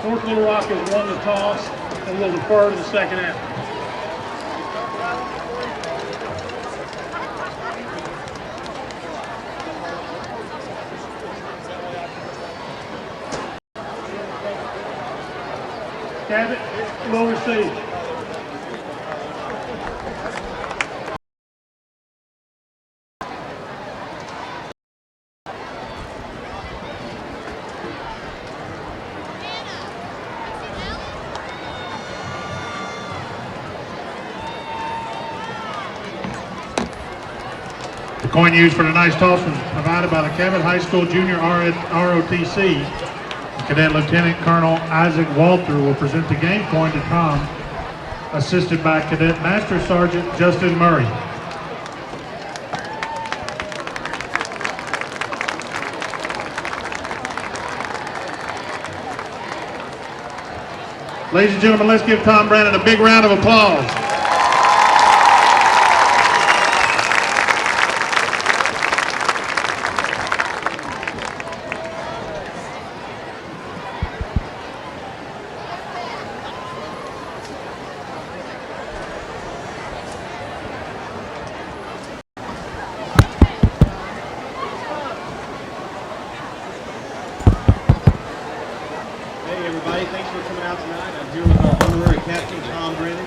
North Little Rock has won the toss and will defer to the second half. Cabot will receive. The coin used for tonight's toss was provided by the Cabot High School Junior ROTC. Cadet Lieutenant Colonel Isaac Walter will present the game coin to Tom, assisted by Cadet Master Sergeant Justin Murray. Ladies and gentlemen, let's give Tom Brandon a big round of applause. Thanks for coming out tonight. I'm here with our honorary captain, Tom Brandon.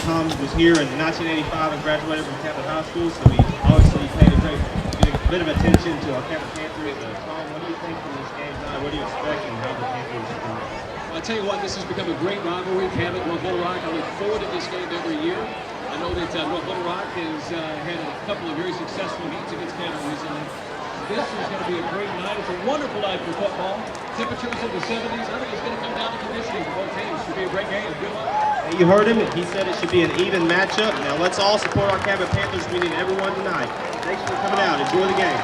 Tom was here in 1985 and graduated from Cabot High School, so we obviously paid a bit of attention to our Cabot Panthers. Tom, what do you think from this game tonight? What do you expect and how the Panthers are doing? I'll tell you what, this has become a great rivalry, Cabot, North Little Rock. I look forward to this game every year. I know that North Little Rock has had a couple of very successful meets against Cabot recently. This is going to be a great night. It's a wonderful night for football. Temperatures in the 70s. I think it's going to come down to conditioning for both teams. It should be a great game. Good luck. You heard him. He said it should be an even matchup. Now let's all support our Cabot Panthers. We need everyone tonight. Thanks for coming out. Enjoy the game.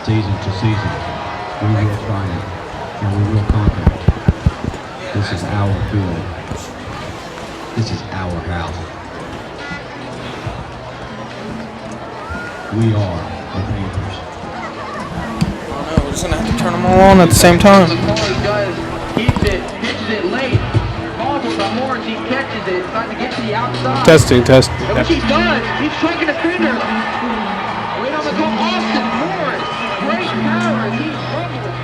Season to season, we will triumph and we will conquer. This is our field. This is our house. We are the Panthers. Oh no, we're just gonna have to turn them all on at the same time. The ball he does, keeps it, pitches it late. Ball goes on Morris, he catches it, trying to get to the outside. Testing. And what he does, he's striking a defender. Wait on the goal, Austin Morris. Great power, he fumbles.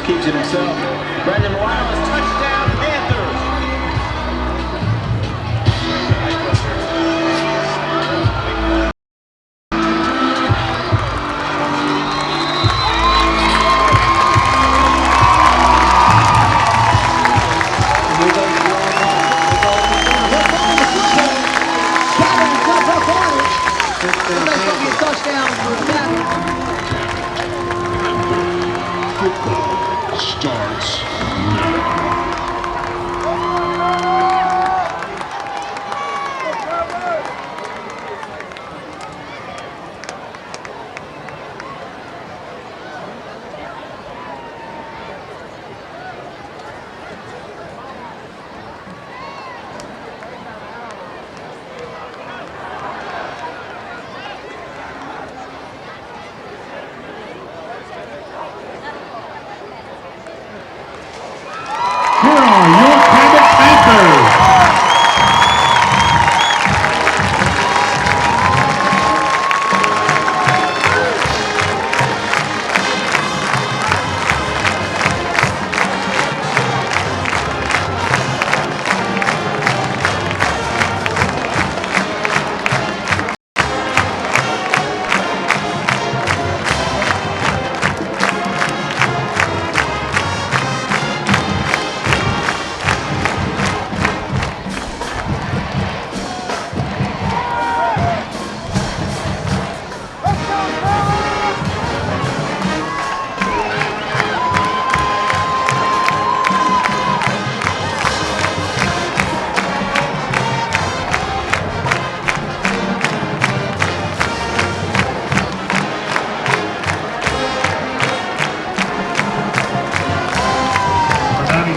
Keeps it himself. Brandon Morales, touchdown, Panthers! Starts now.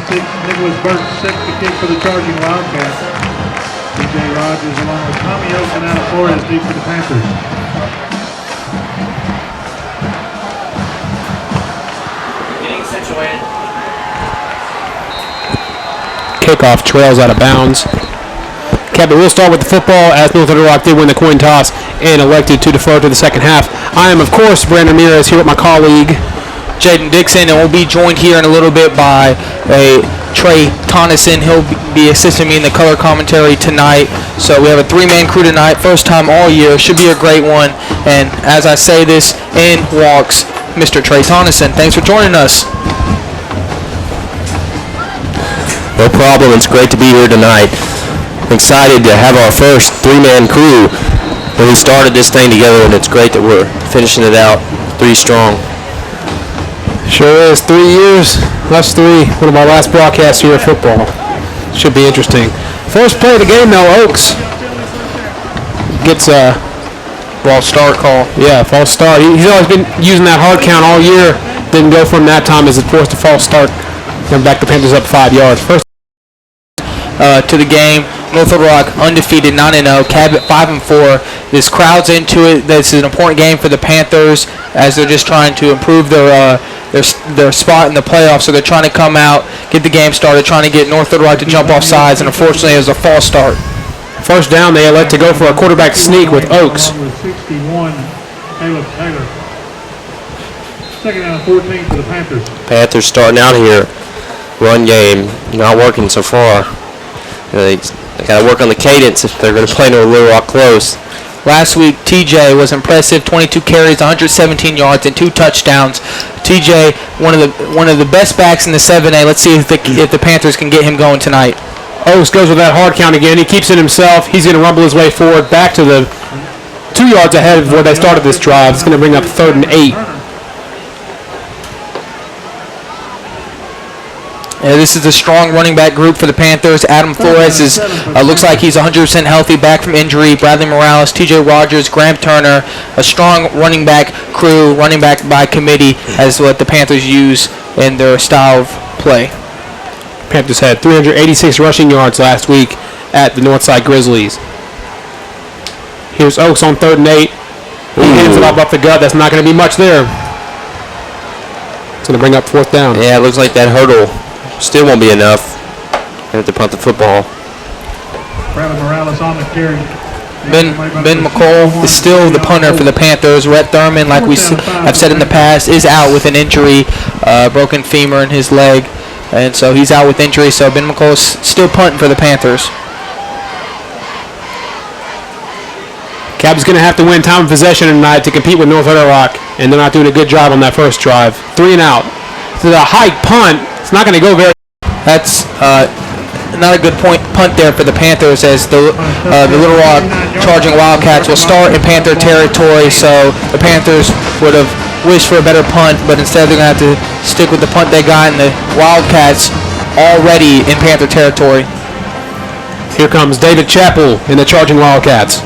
Nicholas Burke set the kick for the charging Wildcats. TJ Rogers along with Tommy Olsen out of Flores deep for the Panthers. Getting situated. Kickoff trails out of bounds. Cabot will start with the football as North Little Rock did win the coin toss and elected to defer to the second half. I am, of course, Brandon Ramirez here with my colleague Jaden Dixon, and we'll be joined here in a little bit by Trey Tonneson. He'll be assisting me in the color commentary tonight. So we have a three-man crew tonight, first time all year. Should be a great one. And as I say this, in walks Mr. Trey Tonneson. Thanks for joining us. No problem. It's great to be here tonight. I'm excited to have our first three-man crew. We started this thing together, and it's great that we're finishing it out 3 strong. Sure is. 3 years, us three. One of our last broadcasts here of football. Should be interesting. First play of the game, though, Oaks gets a False start call. Yeah, false start. He's always been using that hard count all year. Didn't go from that time as it forced a false start. Come back, the Panthers up 5 yards. First To the game, North Little Rock undefeated 9-0, Cabot 5-4. This crowd's into it. This is an important game for the Panthers as they're just trying to improve their spot in the playoffs. So they're trying to come out, get the game started, trying to get North Little Rock to jump off sides, and unfortunately it was a false start. First down, they elect to go for a quarterback sneak with Oaks. With 61, Caleb Taylor. Second down and 14 for the Panthers. Panthers starting out here. Run game not working so far. They got to work on the cadence if they're going to play North Little Rock close. Last week, TJ was impressive. 22 carries, 117 yards, and 2 touchdowns. TJ, one of the best backs in the 7A. Let's see if the Panthers can get him going tonight. Oaks goes with that hard count again. He keeps it himself. He's going to rumble his way forward back to the 2 yards ahead of where they started this drive. It's going to bring up 3rd and 8. This is a strong running back group for the Panthers. Adam Flores looks like he's 100% healthy, back from injury. Bradley Morales, TJ Rogers, Graham Turner, a strong running back crew, running back by committee, as what the Panthers use in their style of play. Panthers had 386 rushing yards last week at the Northside Grizzlies. Here's Oaks on 3rd and 8. He hands it up the gut. That's not going to be much there. It's going to bring up 4th down. Yeah, it looks like that hurdle still won't be enough. They have to punt the football. Bradley Morales on the carry. Ben McCall is still the punter for the Panthers. Rhett Thurman, like we have said in the past, is out with an injury, broken femur in his leg, and so he's out with injury. So Ben McCall is still punting for the Panthers. Cab's going to have to win time of possession tonight to compete with North Little Rock, and they're not doing a good job on that first drive. 3 and out. To the high punt. It's not going to go very. That's not a good punt there for the Panthers, as the Little Rock charging Wildcats will start in Panther territory. So the Panthers would have wished for a better punt, but instead they're going to have to stick with the punt they got, and the Wildcats already in Panther territory. Here comes David Chappell in the charging Wildcats.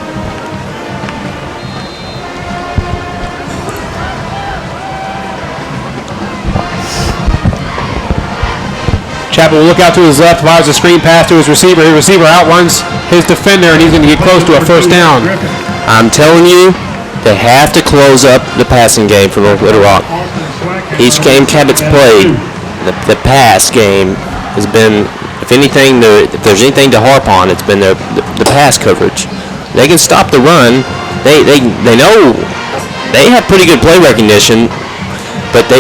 Chappell will look out to his left, fires a screen pass to his receiver. His receiver outruns his defender, and he's going to get close to a first down. I'm telling you, they have to close up the passing game for North Little Rock. Each game Cabot's played, the pass game has been, if anything, if there's anything to harp on, it's been the pass coverage. They can stop the run. They know they have pretty good play recognition, but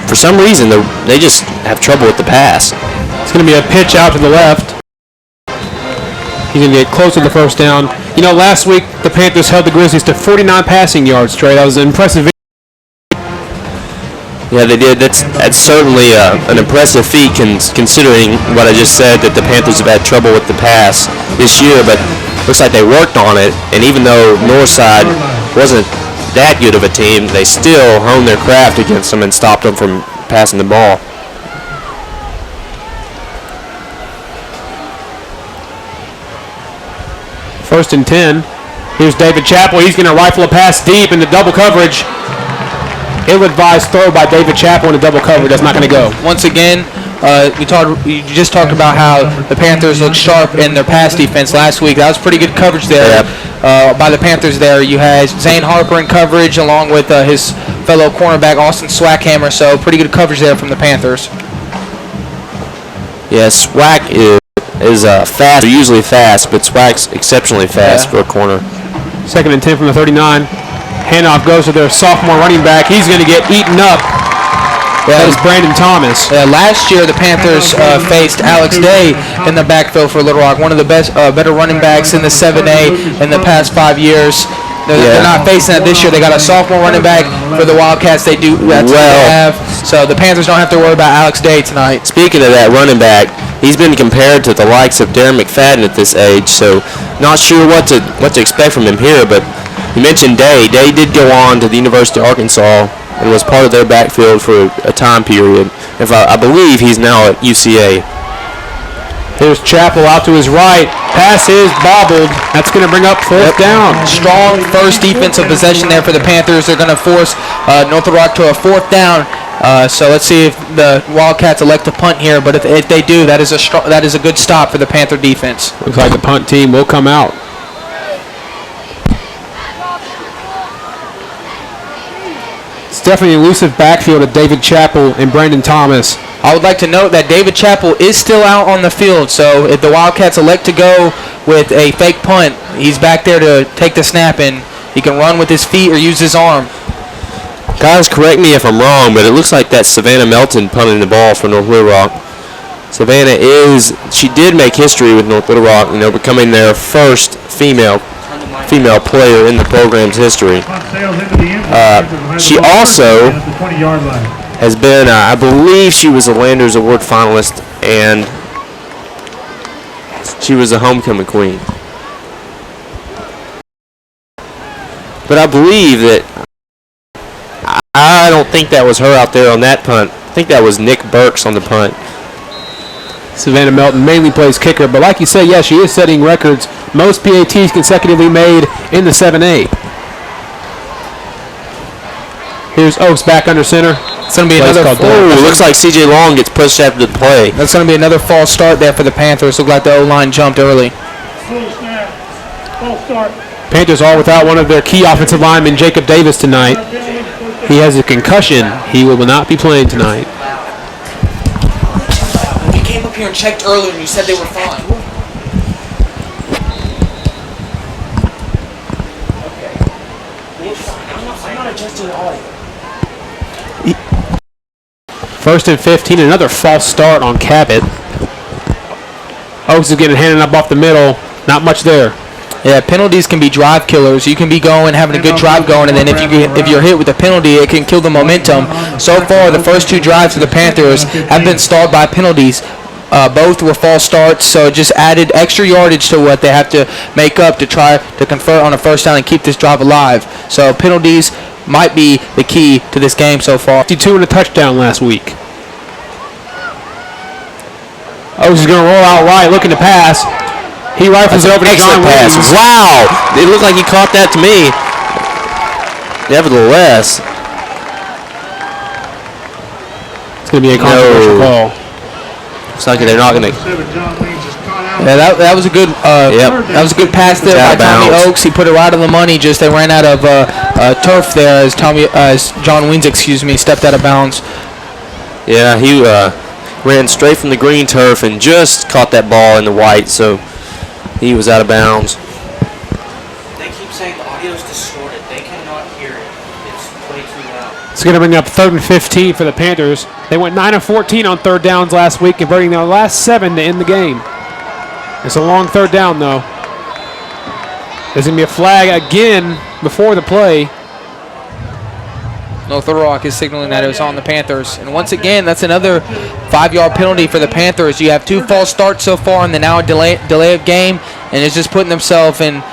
for some reason they just have trouble with the pass. It's going to be a pitch out to the left. He's going to get close to the first down. You know, last week the Panthers held the Grizzlies to 49 passing yards, Trey. That was an impressive. Yeah, they did. That's certainly an impressive feat considering what I just said, that the Panthers have had trouble with the pass this year, but looks like they worked on it, and even though Northside wasn't that good of a team, they still honed their craft against them and stopped them from passing the ball. First and 10. Here's David Chappell. He's going to rifle a pass deep into double coverage. Ill-advised throw by David Chappell into double coverage. That's not going to go. Once again, You just talked about how the Panthers looked sharp in their pass defense last week. That was pretty good coverage there by the Panthers there. You had Zane Harper in coverage along with his fellow cornerback Austin Swackhammer, so pretty good coverage there from the Panthers. Yeah, Swack is fast, usually fast, but Swack's exceptionally fast for a corner. 2nd and 10 from the 39. Handoff goes to their sophomore running back. He's going to get eaten up. That is Brandon Thomas. Last year, the Panthers faced Alex Day in the backfield for Little Rock, one of the better running backs in the 7A in the past 5 years. They're not facing that this year. They got a sophomore running back for the Wildcats. That's what they have. So the Panthers don't have to worry about Alex Day tonight. Speaking of that running back, he's been compared to the likes of Darren McFadden at this age. So not sure what to expect from him here. But you mentioned Day. Day did go on to the University of Arkansas and was part of their backfield for a time period. I believe he's now at UCA. Here's Chappell out to his right. Pass is bobbled. That's going to bring up 4th down. Strong first defensive possession there for the Panthers. They're going to force North Little Rock to a 4th down. So let's see if the Wildcats elect to punt here. But if they do, that is a good stop for the Panther defense. Looks like the punt team will come out. It's definitely an elusive backfield of David Chappell and Brandon Thomas. I would like to note that David Chappell is still out on the field, so if the Wildcats elect to go with a fake punt, he's back there to take the snap, and he can run with his feet or use his arm. Guys, correct me if I'm wrong, but it looks like that's Savannah Melton punting the ball for North Little Rock. Savannah she did make history with North Little Rock, becoming their first female player in the program's history. She also has been, I believe she was a Landers Award finalist, and she was a homecoming queen. But I believe that, I don't think that was her out there on that punt. I think that was Nick Burks on the punt. Savannah Melton mainly plays kicker, but like you say, yeah, she is setting records. Most PATs consecutively made in the 7A. Here's Oaks back under center. It's going to be another. Looks like CJ Long gets pushed after the play. That's going to be another false start there for the Panthers. Looked like the O-line jumped early. Full snap. False start. Panthers all without one of their key offensive linemen, Jacob Davis, tonight. He has a concussion. He will not be playing tonight. We came up here and checked earlier, and you said they were fine. I'm not adjusting the audio. 1st and 15, another false start on Cabot. Oaks is getting handed up off the middle. Not much there. Yeah, penalties can be drive killers. You can be having a good drive going, and then if you're hit with a penalty, it can kill the momentum. So far, the first 2 drives for the Panthers have been stalled by penalties. Both were false starts, so it just added extra yardage to what they have to make up to try to convert on a 1st down and keep this drive alive. So penalties might be the key to this game so far. 52 and a touchdown last week. Oaks is going to roll out right, looking to pass. He rifles it over to John pass. Williams. Wow! It looked like he caught that to me. Nevertheless, it's going to be a controversial call. Looks like they're not going to. Yeah, that was a good. That was a good pass there by Tommy Oaks. He put it right on the money. Just they ran out of turf there as John Weens, stepped out of bounds. Yeah, he ran straight from the green turf and just caught that ball in the white, so he was out of bounds. They keep saying the audio is distorted. They cannot hear it. It's way too loud. It's going to bring up 3rd and 15 for the Panthers. They went 9 of 14 on 3rd downs last week, converting their last 7 to end the game. It's a long 3rd down, though. There's going to be a flag again before the play. North Little Rock is signaling that it was on the Panthers. And once again, that's another 5-yard penalty for the Panthers. You have 2 false starts so far, and then now a delay of game, and it's just putting themselves in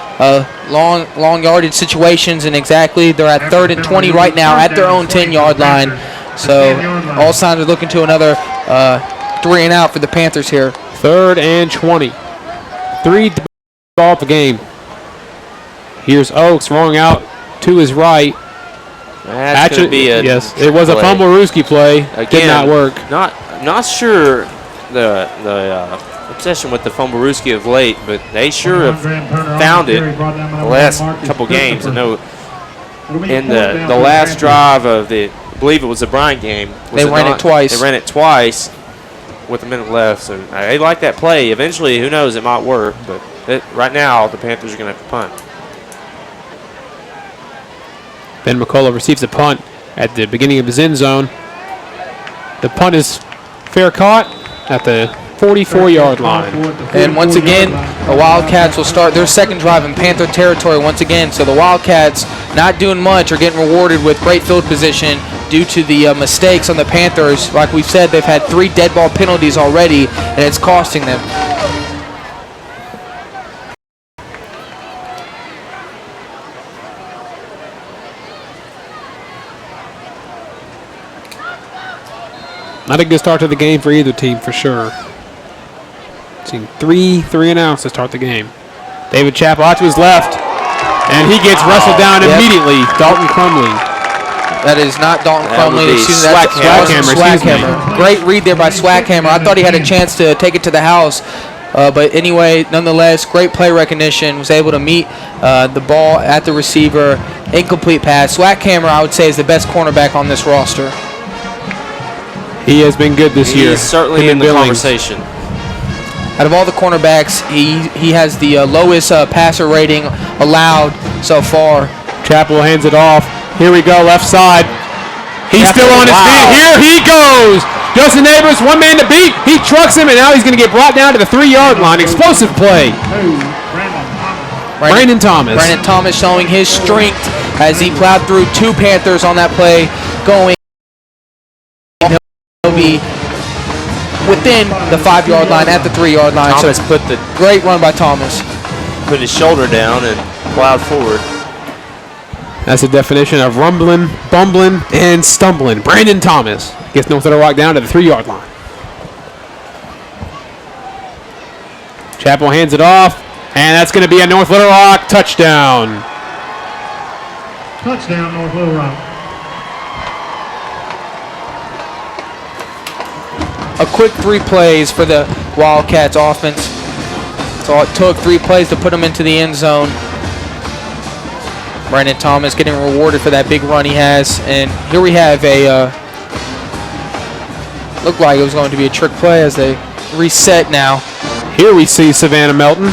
long yardage situations. And exactly, they're at 3rd and 20 right now at their own 10-yard line. So all signs are looking to another 3 and out for the Panthers here. 3rd and 20. 3 ball per game. Here's Oaks rolling out to his right. That's Actually, be a yes, it was a Fumblerooski play. Again, did not work. Not not sure the obsession with the Fumblerooski of late, but they sure have found it the last couple games. I know in the last drive of the, I believe it was the Bryant game. They ran it twice. They ran it twice with a minute left, so they like that play. Eventually, who knows, it might work, but right now the Panthers are going to have to punt. Ben McCullough receives a punt at the beginning of his end zone. The punt is fair caught at the 44-yard line. And once again, the Wildcats will start their second drive in Panther territory once again. So the Wildcats, not doing much, are getting rewarded with great field position due to the mistakes on the Panthers. Like we've said, they've had 3 dead ball penalties already, and it's costing them. Not a good start to the game for either team, for sure. Seeing 3 and outs to start the game. David Chappell out to his left, and he gets wrestled down immediately. Dalton Crumley. That is not Dalton Crumley. Swackhammer. Great read there by Swackhammer. I thought he had a chance to take it to the house. But anyway, nonetheless, great play recognition. Was able to meet the ball at the receiver. Incomplete pass. Swackhammer, I would say, is the best cornerback on this roster. He has been good this year. He's certainly in the conversation. Out of all the cornerbacks, he has the lowest passer rating allowed so far. Chappell hands it off. Here we go, left side. He's still on his feet. Here he goes. Justin Neighbors, one man to beat. He trucks him, and now he's going to get brought down to the 3-yard line. Explosive play. Brandon Thomas. Brandon Thomas showing his strength as he plowed through 2 Panthers on that play, going. He'll be within the 5-yard line at the 3-yard line. Thomas so put the great run by Thomas. Put his shoulder down and plowed forward. That's the definition of rumbling, bumbling, and stumbling. Brandon Thomas gets North Little Rock down to the 3-yard line. Chappell hands it off, and that's going to be a North Little Rock touchdown. Touchdown, North Little Rock. A quick 3 plays for the Wildcats offense. So it took 3 plays to put them into the end zone. Brandon Thomas getting rewarded for that big run he has. And here we have a, looked like it was going to be a trick play as they reset now. Here we see Savannah Melton.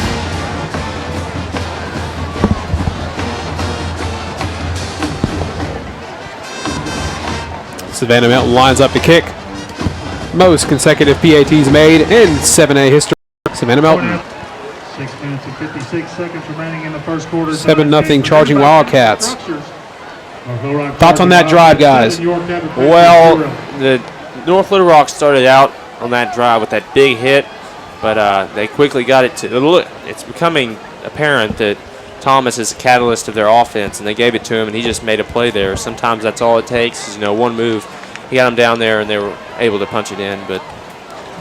Savannah Melton lines up to kick. Most consecutive PATs made in 7A history. Savannah Melton. 6 minutes and 56 seconds remaining in the first quarter. 7-0 charging Wildcats. Thoughts on that drive, guys? Well, the North Little Rock started out on that drive with that big hit, but they quickly got it to look. It's becoming apparent that Thomas is the catalyst of their offense, and they gave it to him, and he just made a play there. Sometimes that's all it takes is, one move. He got him down there, and they were able to punch it in. But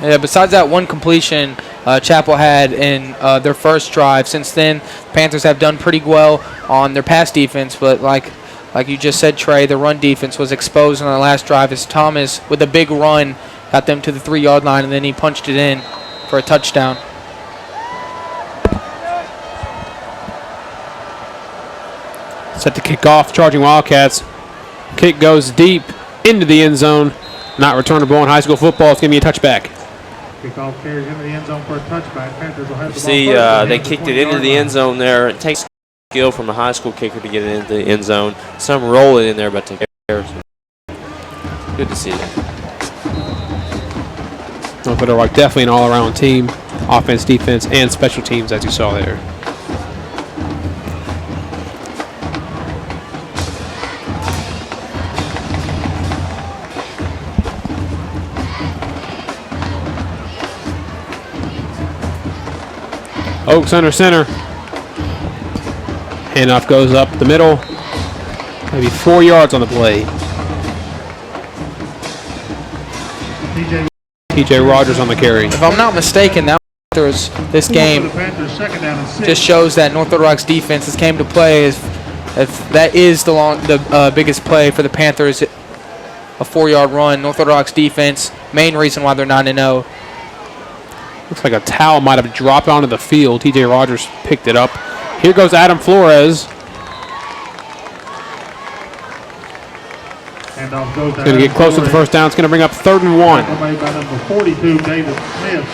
yeah, besides that one completion Chappell had in their first drive, since then Panthers have done pretty well on their pass defense. But like you just said, Trey, the run defense was exposed on the last drive as Thomas, with a big run, got them to the 3-yard line, and then he punched it in for a touchdown. Set to kick off, charging Wildcats. Kick goes deep into the end zone. Not returnable in high school football. It's going to be a touchback. Kickoff carries into the end zone for a touchback. Panthers will have the see, ball they kicked it into the end zone there. It takes skill from a high school kicker to get it into the end zone. Some roll it in there, but take care. Good to see that. North Little Rock definitely an all-around team. Offense, defense, and special teams, as you saw there. Oaks under center. Handoff goes up the middle. Maybe 4 yards on the play. TJ Rogers on the carry. If I'm not mistaken, this game just shows that North Little Rock's defense has came to play. If that is the biggest play for the Panthers, a 4-yard run. North Little Rock's defense main reason why they're 9-0. Looks like a towel might have dropped onto the field. T.J. Rogers picked it up. Here goes Adam Flores. Handoff goes to Going to get close to the first down. It's going to bring up 3rd and 1. Made by number 42, David Smith.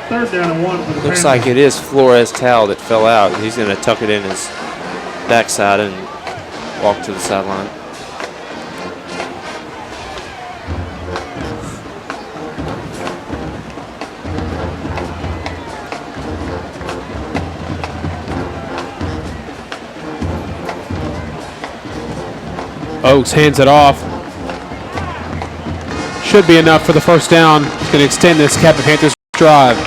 3rd down and 1 for the Looks Panthers. like it is Flores' towel that fell out. He's going to tuck it in his backside and walk to the sideline. Oaks hands it off. Should be enough for the first down. It's going to extend this Cabot Panthers drive.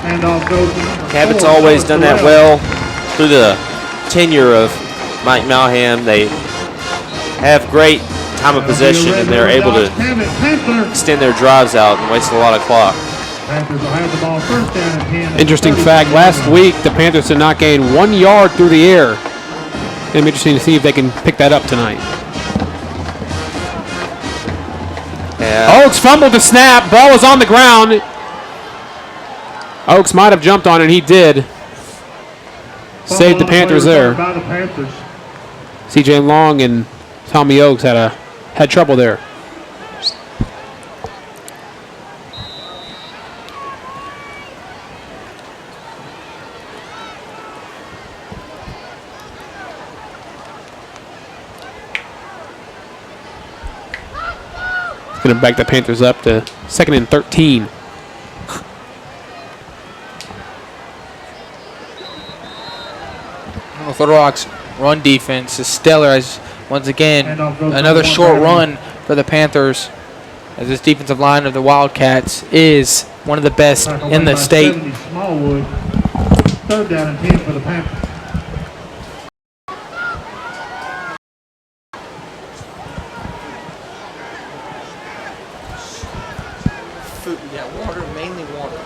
Handoff goes to number Cabot's 4, always done that Terrell. well through the tenure of Mike Malham. They have great time of possession and they're able to extend their drives out and waste a lot of clock. Panthers will have the ball 1st down and 10. Interesting fact, last week the Panthers did not gain 1 yard through the air. It'll be interesting to see if they can pick that up tonight. Yeah. Oaks fumbled the snap. Ball was on the ground. Oaks might have jumped on it. He did. Saved the Panthers there. By the Panthers. C.J. Long and Tommy Oaks had trouble there. Going to back the Panthers up to 2nd and 13. North Little Rock's run defense is stellar. As once again, another short run for the Panthers. As this defensive line of the Wildcats is one of the best in the state. Smallwood. 3rd down and 10 for the Panthers. Yeah, water, mainly water.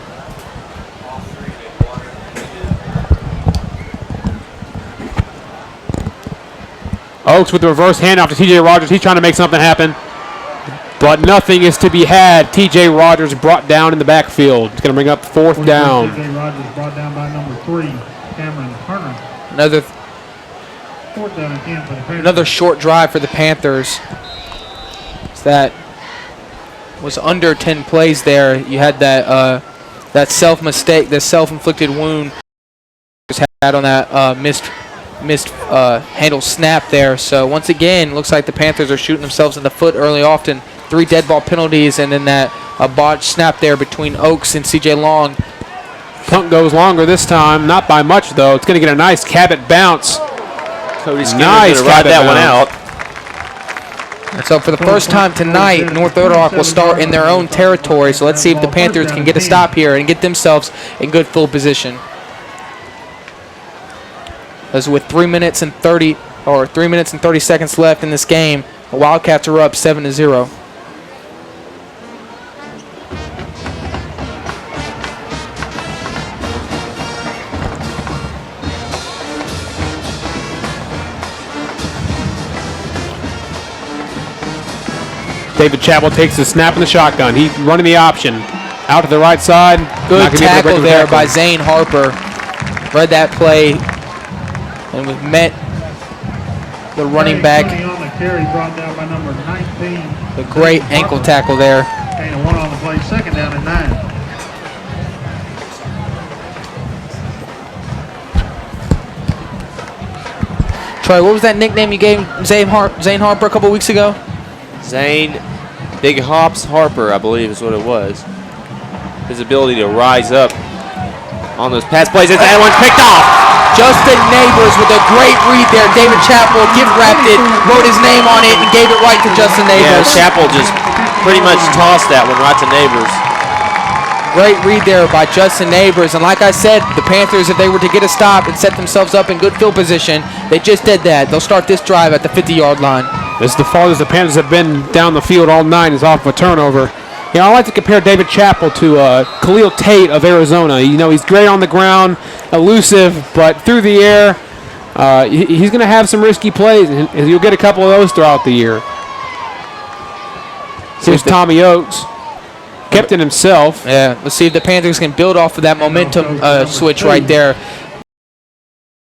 Oaks with the reverse handoff to T.J. Rogers. He's trying to make something happen. But nothing is to be had. T.J. Rogers brought down in the backfield. It's going to bring up 4th down. T.J. Rogers brought down by number 3, Cameron Turner. Another 4th down and 10 for the Panthers. another short drive for the Panthers. That was under 10 plays there. You had that self-mistake, the self-inflicted wound just had on that missed handle snap there. So once again, looks like the Panthers are shooting themselves in the foot early often. 3 dead ball penalties and then that botched snap there between Oaks and C.J. Long. Punt goes longer this time, not by much though. It's going to get a nice Cabot bounce. Cody Skinner's Nice going to ride that one bounce. out. And so for the first time tonight, North Little Rock will start in their own territory. So let's see if the Panthers can get a stop here and get themselves in good field position. As with 3 minutes and 30 seconds left in this game, the Wildcats are up 7-0. David Chappell takes the snap in the shotgun. He's running the option. Out to the right side. Good tackle there by Zane Harper. Read that play. And we've met the running back. On the carry brought down by number 19. A great ankle tackle there. And 1 on the play, 2nd down and 9. Troy, what was that nickname you gave Zane Harper a couple weeks ago? Zane Big Hops Harper, I believe is what it was. His ability to rise up on those pass plays. And that one's picked off. Justin Neighbors with a great read there. David Chappell gift wrapped it, wrote his name on it, and gave it right to Justin Yeah, Neighbors. Chappell just pretty much tossed that one right to Neighbors. Great read there by Justin Neighbors. And like I said, the Panthers, if they were to get a stop and set themselves up in good field position, they just did that. They'll start this drive at the 50-yard line. This is the farthest the Panthers have been down the field all night is off of a turnover. You know, I like to compare David Chappell to Khalil Tate of Arizona. You know, he's great on the ground, elusive, but through the air, he's going to have some risky plays, and you'll get a couple of those throughout the year. Here's Tommy Oaks. Kept it himself. Yeah, let's see if the Panthers can build off of that momentum switch right there.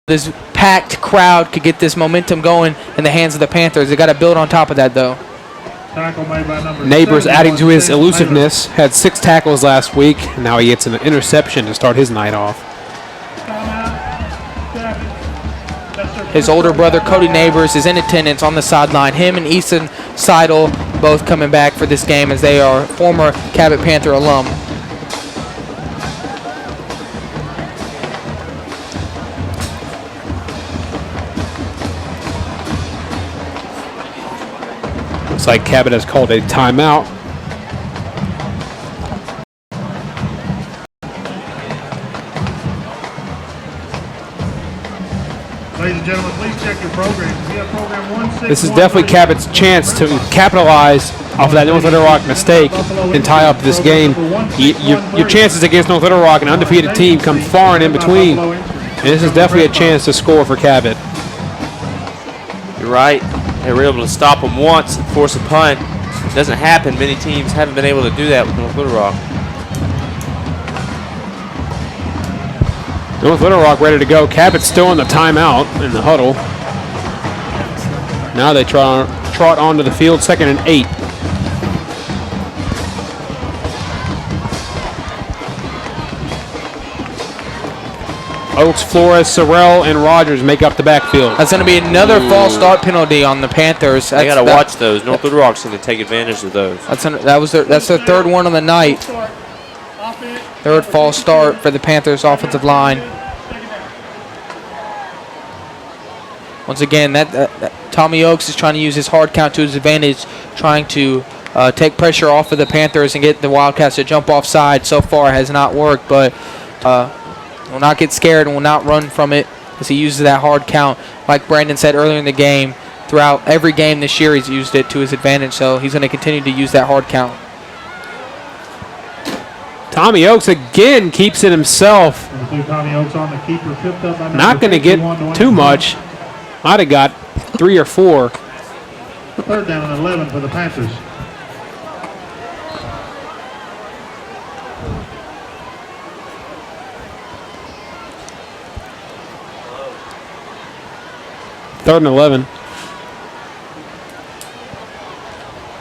This packed crowd could get this momentum going in the hands of the Panthers. They got to build on top of that, though. Tackle made by number Neighbors 7, adding to his Jason elusiveness. Had 6 tackles last week. And now he gets an interception to start his night off. His older brother, Cody Neighbors, is in attendance on the sideline. Him and Easton Seidel both coming back for this game as they are former Cabot Panther alum. Looks like Cabot has called a timeout. Ladies and gentlemen, please check your programs. We have program 161. This is definitely Cabot's chance to capitalize off of that North Little Rock mistake and tie up this game. Your chances against North Little Rock, an undefeated team, come far and in between. And this is definitely a chance to score for Cabot. You're right. They were able to stop them once and force a punt. It doesn't happen. Many teams haven't been able to do that with North Little Rock. North Little Rock ready to go. Cabot's still in the timeout in the huddle. Now they trot onto the field, 2nd and 8. Oaks, Flores, Sorrell, and Rogers make up the backfield. That's going to be another false start penalty on the Panthers. They got to watch those. North Little Rock's going to take advantage of those. That's their 3rd one on the night. 3rd false start for the Panthers offensive line. Once again, that Tommy Oaks is trying to use his hard count to his advantage, trying to take pressure off of the Panthers and get the Wildcats to jump offside. So far has not worked, but will not get scared and will not run from it as he uses that hard count. Like Brandon said earlier in the game, throughout every game this year he's used it to his advantage, so he's going to continue to use that hard count. Tommy Oaks again keeps it himself. Tommy Oaks on the keeper, picked up by Not going to get too much. Might have got 3 or 4. 3rd down and 11 for the Panthers. Third and 11.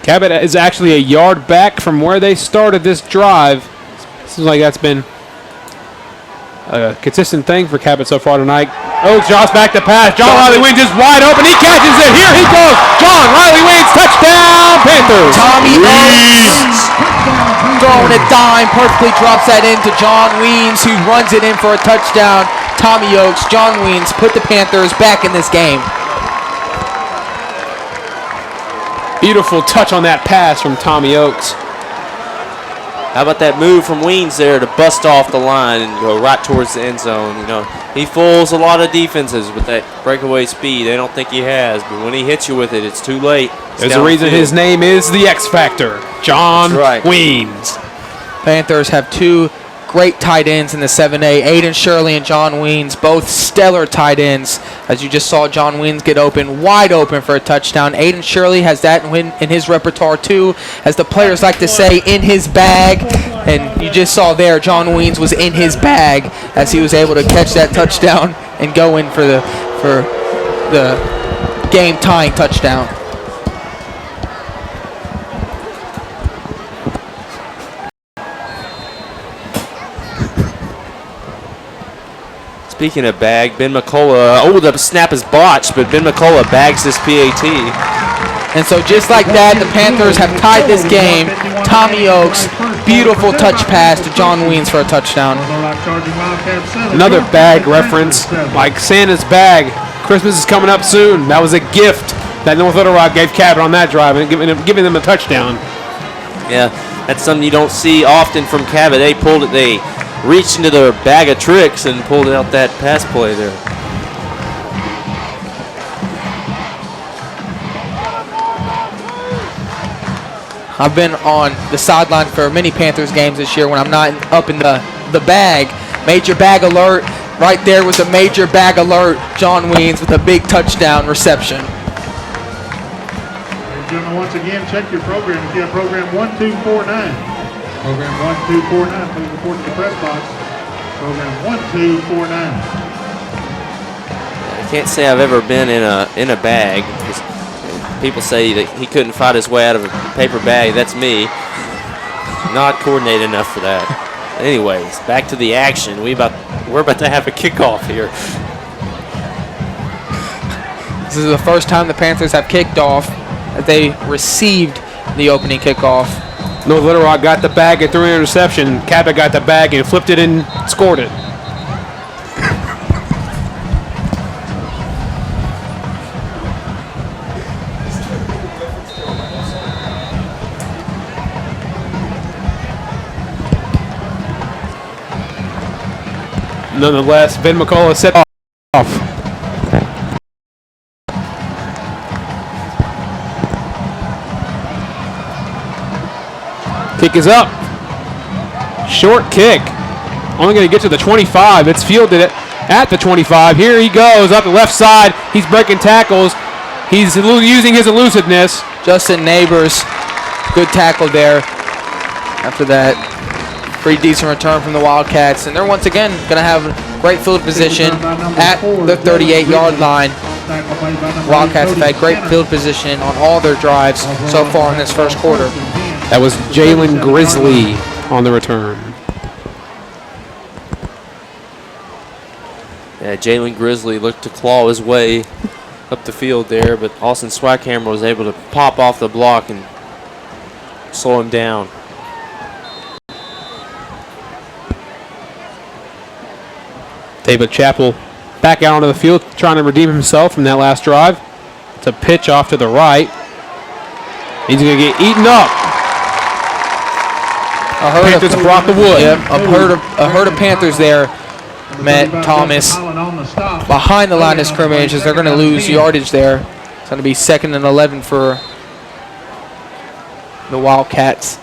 Cabot is actually a yard back from where they started this drive. Seems like that's been a consistent thing for Cabot so far tonight. Oaks drops back to pass. John Riley Wings is wide open. He catches it. Here he goes. John Riley Wings, touchdown, Panthers. Tommy Oaks throwing a dime, perfectly drops that into John Weens, who runs it in for a touchdown. Tommy Oaks, John Weens put the Panthers back in this game. Beautiful touch on that pass from Tommy Oaks. How about that move from Weens there to bust off the line and go right towards the end zone? You know, he fools a lot of defenses with that breakaway speed. They don't think he has, but when he hits you with it, it's too late. There's a reason his name is the X Factor, John Weens. Panthers have 2 great tight ends in the 7A, Aiden Shirley and John Weens, both stellar tight ends. As you just saw John Weens get open, wide open for a touchdown. Aiden Shirley has that in his repertoire too, as the players like to say, in his bag. And you just saw there, John Weens was in his bag as he was able to catch that touchdown and go in for the game-tying touchdown. Speaking of bag, Ben McCullough, the snap is botched, but Ben McCullough bags this PAT. And so just like that, the Panthers have tied this game. Tommy Oaks, beautiful touch pass to John Weens for a touchdown. Another bag reference, like Santa's bag. Christmas is coming up soon. That was a gift that North Little Rock gave Cabot on that drive and giving them a touchdown. Yeah, that's something you don't see often from Cabot. They reached into their bag of tricks and pulled out that pass play there. I've been on the sideline for many Panthers games this year when I'm not up in the bag. Major bag alert. Right there was a major bag alert. John Weens with a big touchdown reception. Ladies and gentlemen, once again, check your program. If you have program 1249. Program 1249, please report to the press box. Program 1249. I can't say I've ever been in a bag. People say that he couldn't fight his way out of a paper bag. That's me. Not coordinated enough for that. Anyways, back to the action. We're about to have a kickoff here. This is the first time the Panthers have kicked off that they received the opening kickoff. North Little Rock got the bag and threw an interception. Cabot got the bag and flipped it and scored it. Nonetheless, Ben McCullough set off. Kick is up. Short kick. Only going to get to the 25. It's fielded at the 25. Here he goes up the left side. He's breaking tackles. He's using his elusiveness. Justin Neighbors, good tackle there. After that, pretty decent return from the Wildcats. And they're once again going to have great field position at the 38-yard line. Wildcats have had great field position on all their drives so far in this first quarter. That was Jalen Grizzly on the return. Yeah, Jalen Grizzly looked to claw his way up the field there, but Austin Swackhammer was able to pop off the block and slow him down. David Chappell back out onto the field trying to redeem himself from that last drive. It's a pitch off to the right. He's going to get eaten up. Panthers brought the wood. Yep, a herd of Panthers there met Thomas behind the line of scrimmage as they're going to lose yardage there. It's going to be 2nd and 11 for the Wildcats.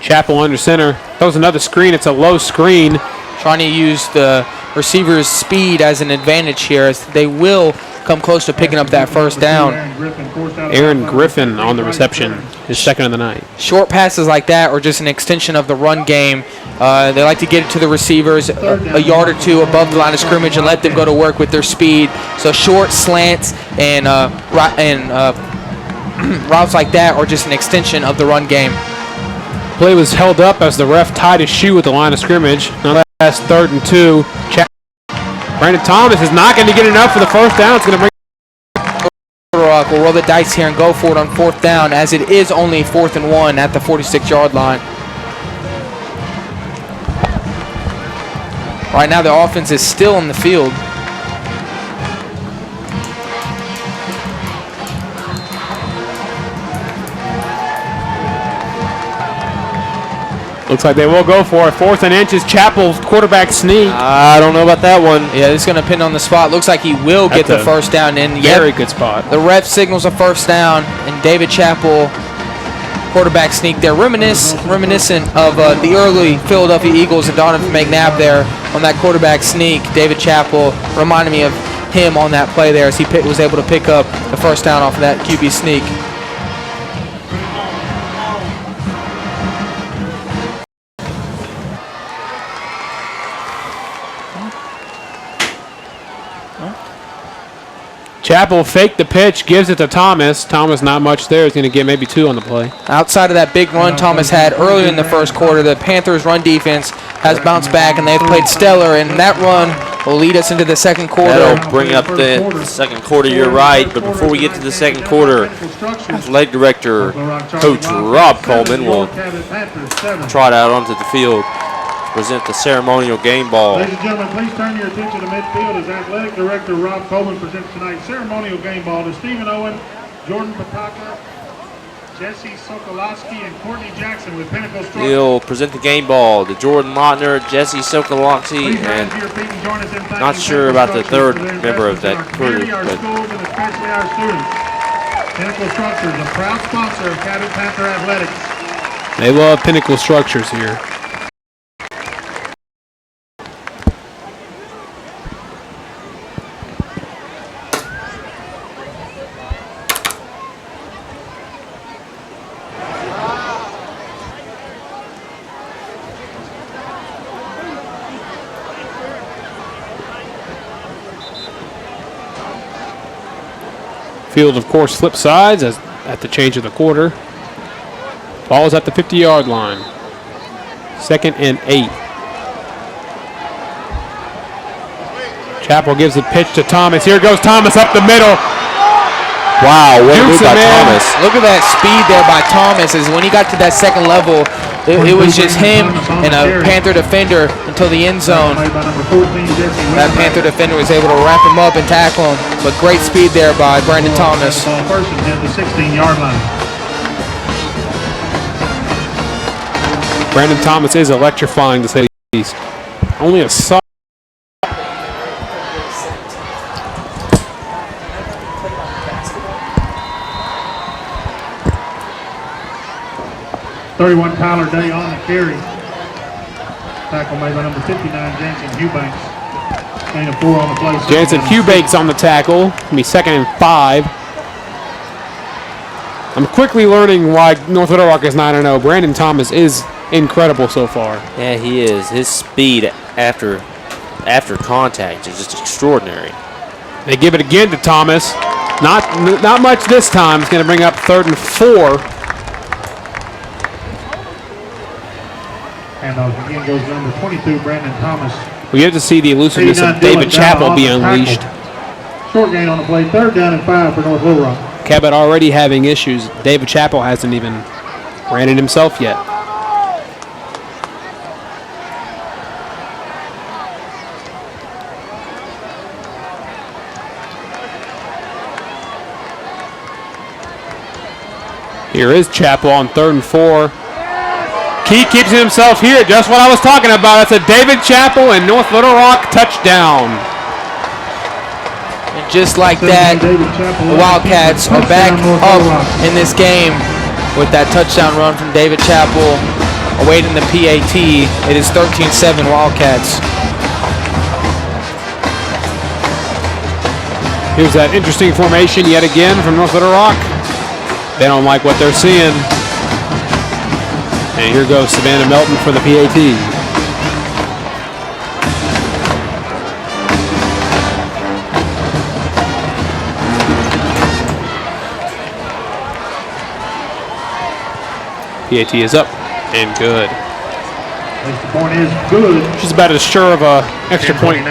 Chappell under center. That was another screen. It's a low screen. Trying to use the receiver's speed as an advantage here as they will come close to picking up that first down. Aaron Griffin on the reception, his second of the night. Short passes like that are just an extension of the run game. They like to get it to the receivers a yard or two above the line of scrimmage and let them go to work with their speed. So short slants and routes like that are just an extension of the run game. Play was held up as the ref tied his shoe at the line of scrimmage. Now that's 3rd and 2. Brandon Thomas is not going to get enough for the first down. It's going to bring. We'll roll the dice here and go for it on 4th down as it is only 4th and 1 at the 46-yard line. Right now the offense is still in the field. Looks like they will go for it. 4th and inches. Chappell's quarterback sneak. I don't know about that one. Yeah, this is going to pin on the spot. Looks like he will get the first down. And very good spot. The ref signals a first down, and David Chappell, quarterback sneak there. Reminiscent of the early Philadelphia Eagles and Donovan McNabb there on that quarterback sneak. David Chappell reminded me of him on that play there as he was able to pick up the first down off of that QB sneak. Chappell faked the pitch, gives it to Thomas. Thomas not much there. He's going to get maybe 2 on the play. Outside of that big run Thomas had earlier in the first quarter, the Panthers' run defense has bounced back, and they've played stellar, and that run will lead us into the second quarter. That'll bring up the second quarter, you're right. But before we get to the second quarter, athletic director, Coach Rob Coleman, will trot out onto the field to present the ceremonial game ball. Ladies and gentlemen, please turn your attention to midfield as athletic director Rob Coleman presents tonight's ceremonial game ball to Stephen Owen, Jordan Pataka, Jesse Sokolowski, and Courtney Jackson with Pinnacle Structures. He'll present the game ball to Jordan Lautner, Jesse Sokolowski, and not sure about the third member of that crew. But especially our students. Pinnacle Structures, a proud sponsor of Cabot Panther Athletics. They love Pinnacle Structures here. Field, of course, flip sides as at the change of the quarter. Ball is at the 50-yard line. 2nd and 8. Chappell gives the pitch to Thomas. Here goes Thomas up the middle. Wow, what a move by Thomas. Look at that speed there by Thomas. As when he got to that second level, it was just him and a Panther defender until the end zone. That Panther defender was able to wrap him up and tackle him. But great speed there by Brandon Thomas. First and 10 to the 16-yard line. Brandon Thomas is electrifying, to say the least. Only a soft. 31 Tyler Day on the carry. Tackle made by number 59, Jansen Eubanks. Gain of 4 on the play. Jansen Eubanks on the tackle. It'll be 2nd and 5. I'm quickly learning why North Little Rock is 9-0. Brandon Thomas is incredible so far. Yeah, he is. His speed after contact is just extraordinary. They give it again to Thomas. Not much this time. It's going to bring up 3rd and 4. And again goes number 22, Brandon Thomas. We get to see the elusiveness of David Chappell be unleashed. Short gain on the play, 3rd down and 5 for North Little Rock. Cabot already having issues. David Chappell hasn't even ran it himself yet. Here is Chappell on 3rd and 4. Key keeps it himself here. Just what I was talking about. It's a David Chappell and North Little Rock touchdown. And just like that, the Wildcats are back up in this game with that touchdown run from David Chappell, awaiting the PAT. It is 13-7 Wildcats. Here's that interesting formation yet again from North Little Rock. They don't like what they're seeing. And here goes Savannah Melton for the PAT. PAT is up and good. The point is good. She's about as sure of a extra point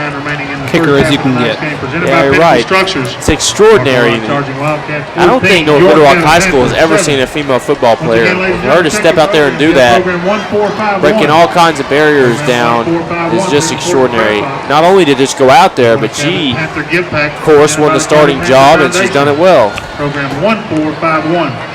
kicker as you can get. Yeah, you're right. It's extraordinary. I don't think North Little Rock High School has ever seen a female football player. For her to step out there and do that, breaking all kinds of barriers down, is just extraordinary. Not only did she go out there, but she, of course, won the starting job, and she's done it well. Program 1451.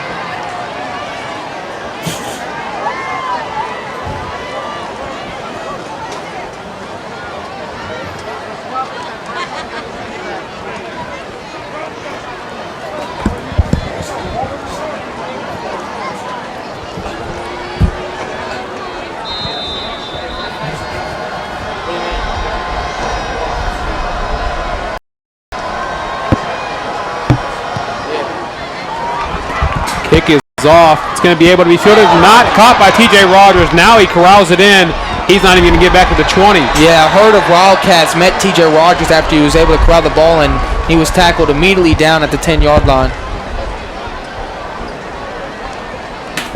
Kick is off. It's going to be able to be fielded. Not caught by TJ Rogers. Now he corrals it in. He's not even going to get back to the 20. Yeah, a herd of Wildcats met TJ Rogers after he was able to corral the ball, and he was tackled immediately down at the 10-yard line.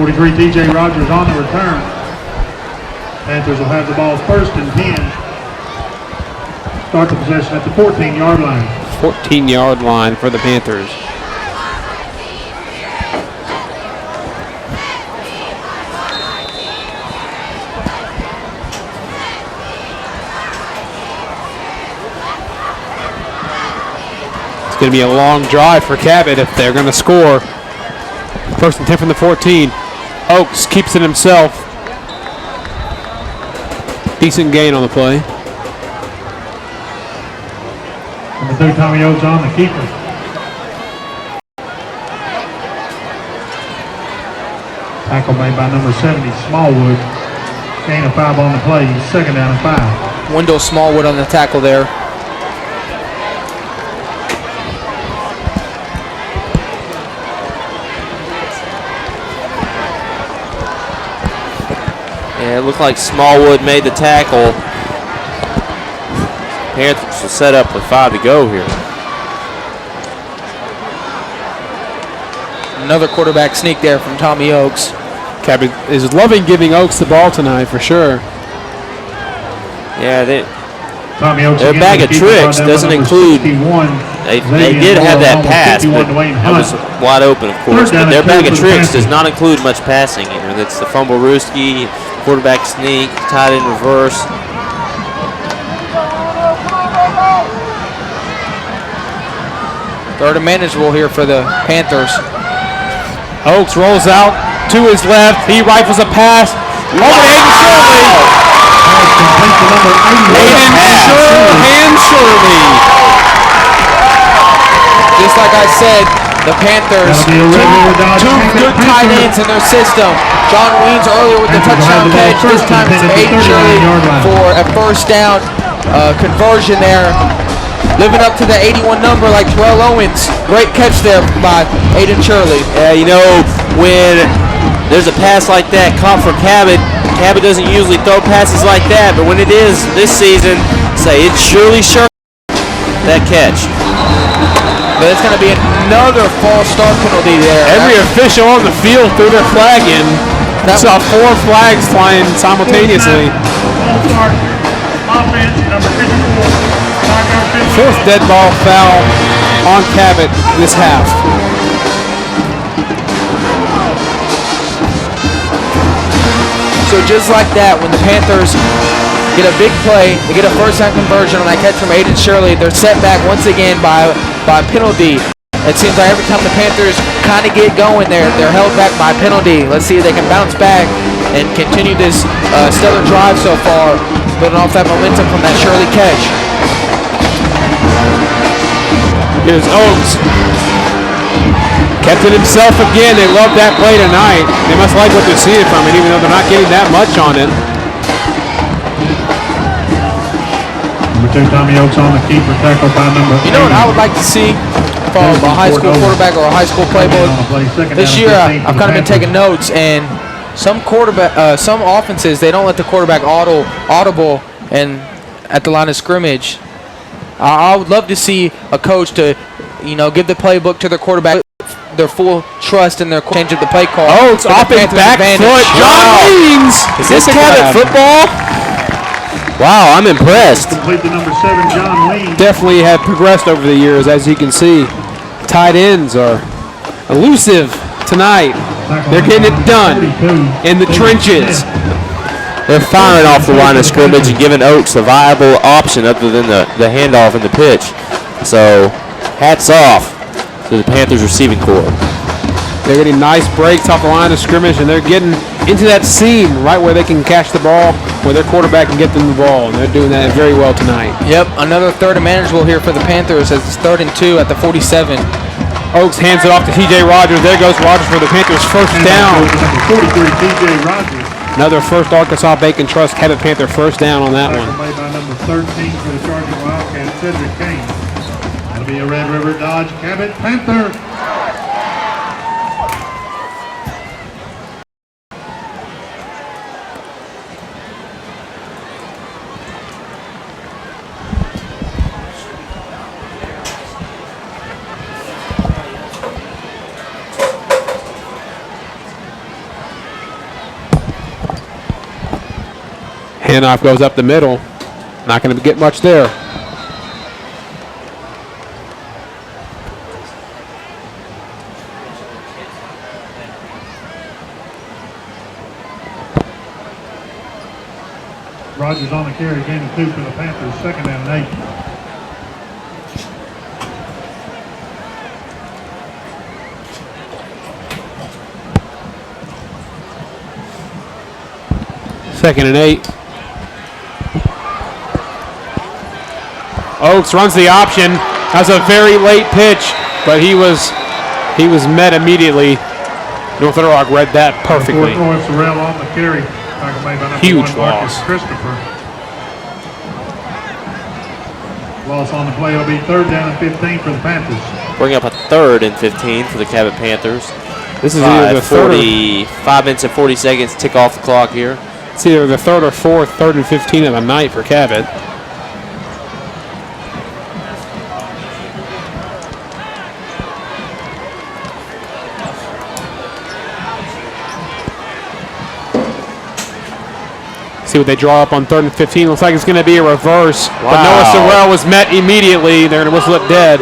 43 TJ Rogers on the return. Panthers will have the ball 1st and 10. Start the possession at the 14-yard line. 14-yard line for the Panthers. It's going to be a long drive for Cabot if they're going to score. 1st and 10 from the 14. Oakes keeps it himself. Decent gain on the play. Number 3, Tommy Oakes on the keeper. Tackle made by number 70, Smallwood. Gain of 5 on the play. 2nd down and 5. Wendell Smallwood on the tackle there. Yeah, it looked like Smallwood made the tackle. Panthers will set up with 5 to go here. Another quarterback sneak there from Tommy Oakes. Cabot is loving giving Oakes the ball tonight for sure. Yeah, Tommy Oakes their again bag with of the keeper tricks brought down doesn't by number include. 61. They did have that pass, but Dwayne it was Hunt. wide open, of course. Third down But their and bag two of for the tricks does Panthers. not include much passing here. That's the fumble rooski, quarterback sneak, tight end reverse. Third and manageable here for the Panthers. Oakes rolls out to his left. He rifles a pass. Over to Aiden Shirley. Pass complete to number 81. Shirley. Just like I said, the Panthers, That'll be a Red River Dodge two Cabot good tight Panther. ends in their system. John Weens earlier with the Panthers touchdown will have the ball catch. This first time it's and 10 at the Aiden Shirley 39-yard line. for a first down conversion there. Living up to the 81 number like Terrell Owens. Great catch there by Aiden Shirley. Yeah, you know, when there's a pass like that caught for Cabot, Cabot doesn't usually throw passes like that, but when it is this season, say it's Shirley that catch. But it's going to be another false start penalty there. Every official on the field threw their flag in. Saw 4 flags flying simultaneously. False start. Offense, number 54. 5-yard penalty. 4th dead ball foul on Cabot this half. So just like that, when the Panthers get a big play, they get a first down conversion on that catch from Aiden Shirley, they're set back once again by penalty. It seems like every time the Panthers kind of get going, they're held back by penalty. Let's see if they can bounce back and continue this stellar drive so far, building off that momentum from that Shirley catch. Here's Oakes. Kept it himself again. They love that play tonight. They must like what they're seeing from it, even though they're not getting that much on it. Number 2, Tommy Oakes on the keeper, tackled by number 8. You know what I would like to see from a high school quarterback or a high school playbook? This year, I've kind of been taking notes, and some offenses, they don't let the quarterback audible and at the line of scrimmage. I would love to see a coach to, give the playbook to their quarterback, their full trust in their change of the play call. Oh, it's off his back foot. John Weens. Is this Cabot football? Wow, I'm impressed. Complete to number 7, John Weens. Definitely have progressed over the years, as you can see. Tight ends are elusive tonight. They're getting it done in the trenches. They're firing off the line of scrimmage and giving Oakes a viable option other than the handoff and the pitch. So, hats off to the Panthers receiving corps. They're getting nice breaks off the line of scrimmage, and they're getting into that seam right where they can catch the ball, where their quarterback can get them the ball, and they're doing that very well tonight. Yep, another third and manageable here for the Panthers as it's 3rd and 2 at the 47. Oakes hands it off to T.J. Rogers. There goes Rogers for the Panthers' first down. Number 43, T.J. Rogers. Another first Arkansas Bacon Trust Cabot Panther first down on that one. Made by number 13 for the Charging Wildcats, Cedric Kane. That'll be a Red River Dodge Cabot Panther. Handoff goes up the middle. Not going to get much there. Rogers on the carry, gain of 2 for the Panthers, 2nd and 8. Second and 8. Oakes runs the option. That's a very late pitch, but he was met immediately. North Little Rock read that perfectly. North Sorrell on the carry. Huge Marcus loss. Christopher. Loss on the play will be 3rd down and 15 for the Panthers. Bring up a 3rd and 15 for the Cabot Panthers. This is either the 5 minutes and 40 seconds tick off the clock here. It's either the 3rd or 4th, 3rd and 15 of the night for Cabot. See what they draw up on 3rd and 15. Looks like it's going to be a reverse. But Wow. Noah Sorrell was met immediately. They're going to whistle it dead.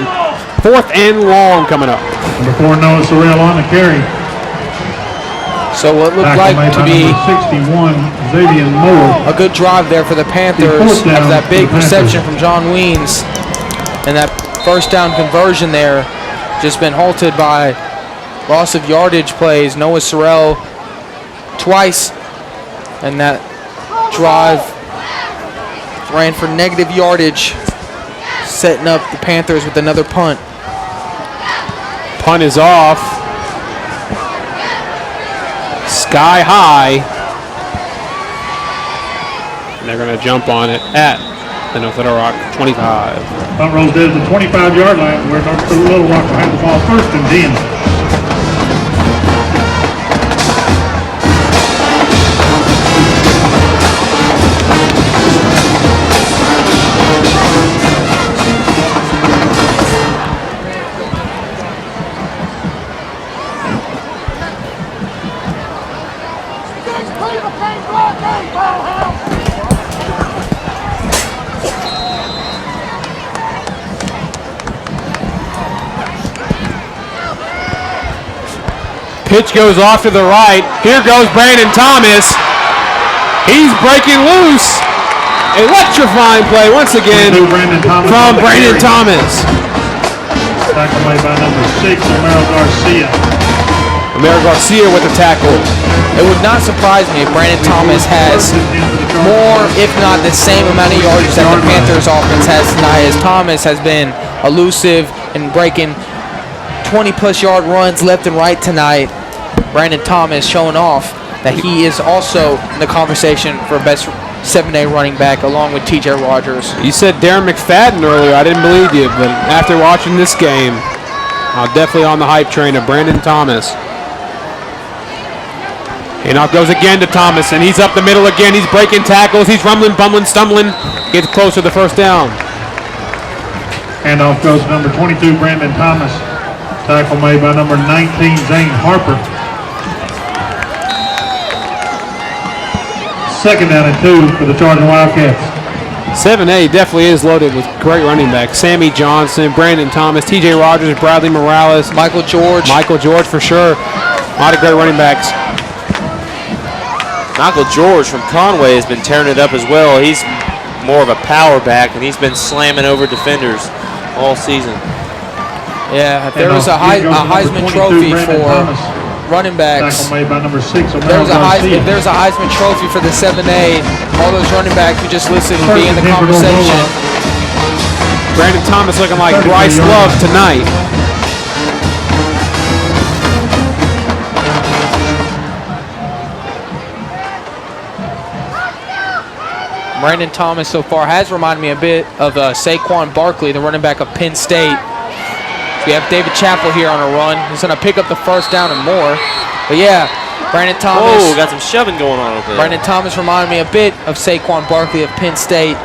4th and long coming up. Number 4, Noah Sorrell on the carry. So what looked Tackle like made to by be number 61, Xavier Moore. a good drive there for the Panthers Fourth down after that big for the Panthers. reception from John Weens. And that first down conversion there just been halted by loss of yardage plays. Noah Sorrell twice. And that drive ran for negative yardage, setting up the Panthers with another punt. Punt is off. Sky high. And they're going to jump on it at the North Little Rock 25. Punt rolls dead at the 25-yard line where North Little Rock will have the ball 1st and 10. Pitch goes off to the right. Here goes Brandon Thomas. He's breaking loose. Electrifying play once again from Brandon Thomas. Tackle made by number 6, Romero Garcia. Romero Garcia with the tackle. It would not surprise me if Brandon Thomas has more, if not the same amount of yards that the Panthers offense has tonight, as Thomas has been elusive and breaking 20-plus yard runs left and right tonight. Brandon Thomas showing off that he is also in the conversation for best 7A running back along with TJ Rogers. You said Darren McFadden earlier. I didn't believe you, but after watching this game, I'm definitely on the hype train of Brandon Thomas. And off goes again to Thomas, and he's up the middle again. He's breaking tackles. He's rumbling, bumbling, stumbling. Gets closer to the first down. Handoff goes to number 22, Brandon Thomas. Tackle made by number 19, Zane Harper. 2nd down and 2 for the Charging Wildcats. 7A definitely is loaded with great running backs. Sammy Johnson, Brandon Thomas, TJ Rogers, Bradley Morales, Michael George. Michael George for sure. A lot of great running backs. Michael George from Conway has been tearing it up as well. He's more of a power back, and he's been slamming over defenders all season. Yeah, if there was a Heisman Trophy for running backs, Tackle made by number 6, if there's a Heisman Trophy for the 7A, all those running backs we just listed would be in the conversation. Brandon Thomas looking like Bryce Love tonight. Brandon Thomas so far has reminded me a bit of Saquon Barkley, the running back of Penn State. We have David Chappell here on a run. He's going to pick up the first down and more. But yeah, Brandon Thomas. Oh, got some shoving going on over there. Brandon Thomas reminded me a bit of Saquon Barkley of Penn State.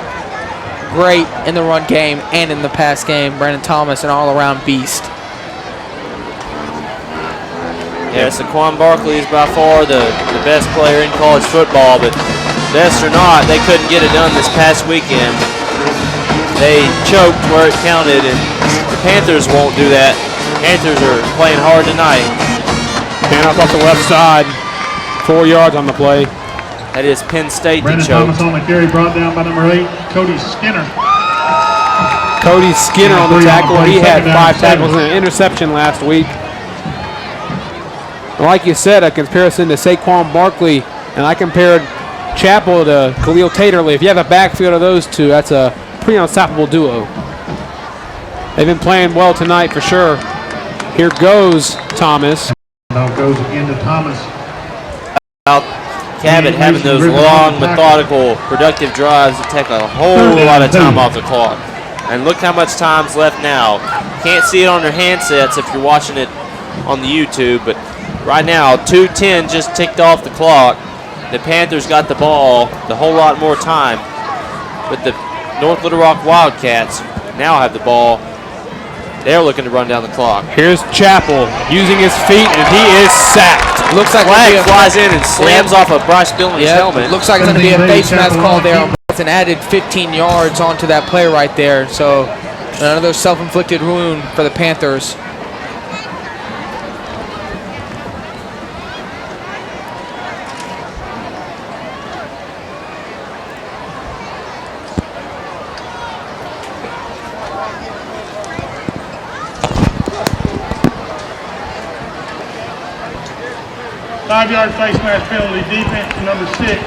Great in the run game and in the pass game. Brandon Thomas, an all-around beast. Yeah, Saquon Barkley is by far the best player in college football, but best or not, they couldn't get it done this past weekend. They choked where it counted, and the Panthers won't do that. Panthers are playing hard tonight. Handoff off the left side. 4 yards on the play. That is Penn State that Brandon choked. Thomas on the carry, brought down by number 8, Cody Skinner. Cody Skinner on the tackle. He had 5 tackles and an interception last week. And like you said, a comparison to Saquon Barkley, and I compared Chappell to Khalil Taterley. If you have a backfield of those two, that's a pretty unstoppable duo. They've been playing well tonight for sure. Here goes Thomas. Now goes again to Thomas. Cabot having those long, methodical, productive drives that take a whole lot of time off the clock. And look how much time's left now. Can't see it on their handsets if you're watching it on the YouTube, but right now 2:10 just ticked off the clock. The Panthers got the ball the whole lot more time, but the North Little Rock Wildcats now have the ball They're looking to run down the clock. Here's Chappell using his feet, and he is sacked. Looks like Flag flies in and slams off of Bryce Billings' helmet. Looks like it's going to be a face mask call there on Bryce, and added 15 yards onto that play right there. So another self-inflicted wound for the Panthers. Five-yard face mask penalty, defense number 6.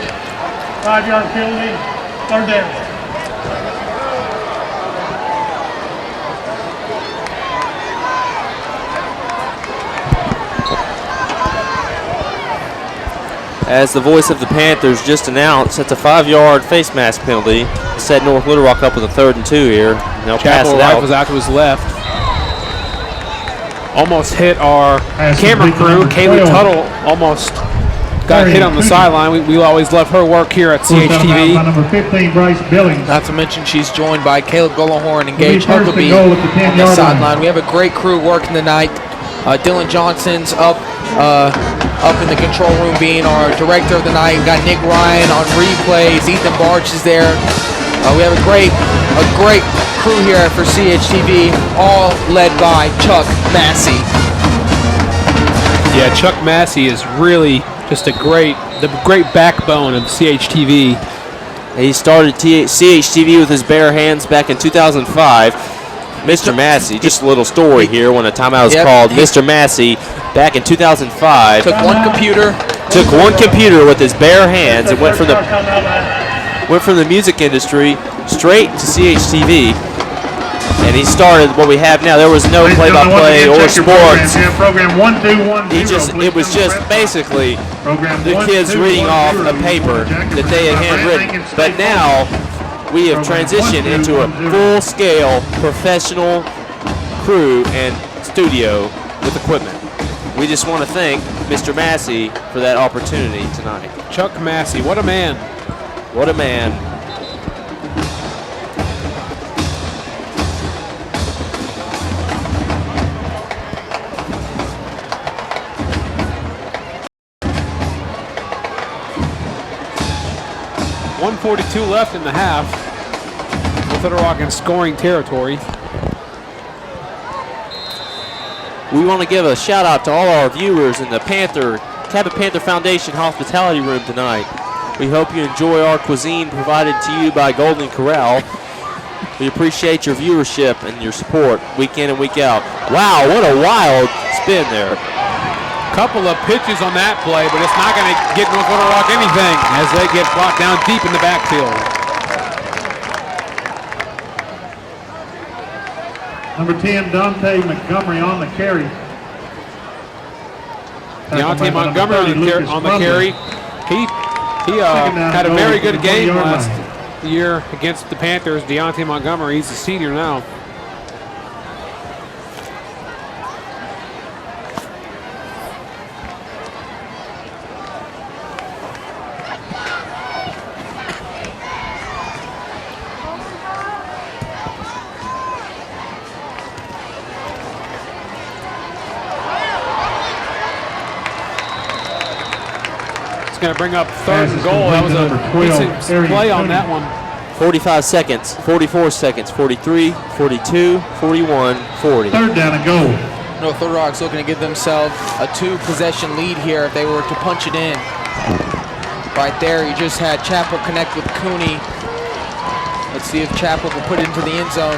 5-yard penalty, third down. As the voice of the Panthers just announced, that's a 5-yard face mask penalty. Set North Little Rock up with a 3rd and 2 here. They'll pass it out. Rifles out to his left. Almost hit our camera crew. Kaylee Tuttle almost got hit on the sideline. We always love her work here at CHTV. Number 15, Bryce Billings. Not to mention she's joined by Caleb Gullahorn and Gage Huckabee on the sideline. We have a great crew working tonight. Dylan Johnson's up in the control room being our director of the night. We got Nick Ryan on replays. Ethan Barch is there. We have a great crew here for CHTV, all led by Chuck Massey. Yeah, Chuck Massey is really just the great backbone of CHTV. He started CHTV with his bare hands back in 2005. Mr. Massey, just a little story here when a timeout is called. Mr. Massey, back in 2005, took one computer with his bare hands and went from the music industry straight to CHTV. And he started what we have now. There was no play-by-play or sports. Program 1210. It was just basically the kids reading off a paper that they had handwritten. But now we have transitioned into a full-scale professional crew and studio with equipment. We just want to thank Mr. Massey for that opportunity tonight. Chuck Massey, what a man. What a man. .142 left in the half. Little Rock in scoring territory. We want to give a shout out to all our viewers in the Cabot Panther Foundation Hospitality Room tonight. We hope you enjoy our cuisine provided to you by Golden Corral. We appreciate your viewership and your support week in and week out. Wow, what a wild spin there. Couple of pitches on that play, but it's not going to get North Little Rock anything as they get brought down deep in the backfield. Number 10, Dante Montgomery on the carry. Deontay Montgomery on the carry. He had a very good game last year against the Panthers. Deontay Montgomery, he's a senior now. Going to bring up 3rd and goal. That was a decent play on that one. 45 seconds, 44 seconds, 43, 42, 41, 40. 3rd down and goal. North Little Rock's looking to give themselves a 2-possession lead here if they were to punch it in. Right there, you just had Chappell connect with Cooney. Let's see if Chappell can put it into the end zone.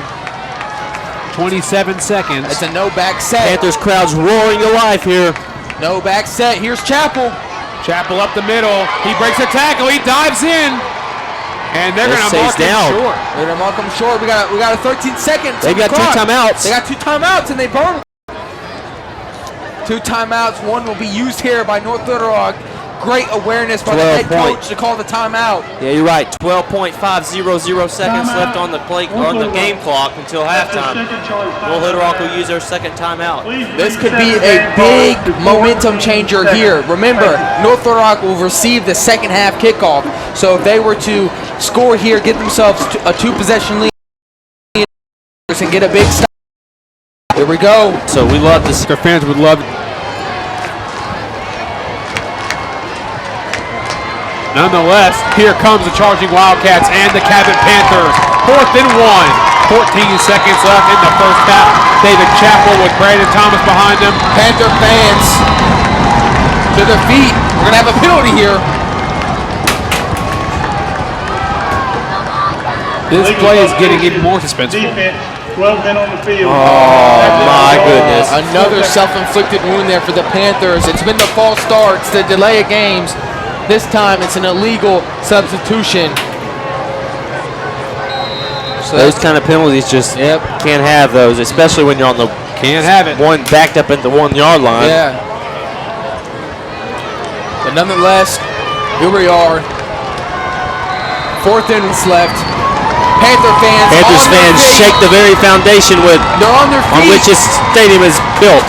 27 seconds. It's a no-back set. Panthers crowd's roaring to life here. No-back set. Here's Chappell. Chappell up the middle. He breaks a tackle. He dives in. And they're going to mark him short. They're going to mark him short. We got a 13 seconds. They got 2 timeouts. They got 2 timeouts, and they burn. 2 timeouts. One will be used here by North Little Rock. Great awareness by the head coach to call the timeout. Yeah, you're right. 12.500 seconds left on the game clock until halftime. North Little Rock will use their second timeout. This could be a big momentum changer here. Remember, North Little Rock will receive the second half kickoff. So if they were to score here, get themselves a 2-possession lead, and get a big stop. Here we go. So we love this. Their fans would love. Nonetheless, here comes the charging Wildcats and the Cabot Panthers. 4th and 1. 14 seconds left in the first half. David Chappell with Brandon Thomas behind him. Panther fans to their feet. We're going to have a penalty here. This play is getting even more suspenseful. Defense, 12 men on the field. My goodness. Another self-inflicted wound there for the Panthers. It's been the false starts, the delay of games. This time it's an illegal substitution. So Those kind of penalties just can't have those, especially when you're on the Can't have it. one backed up at the 1 yard line. Yeah. But nonetheless, here we are. 4th innings left. Panthers fans shake the very foundation with They're on their feet. on which this stadium is built.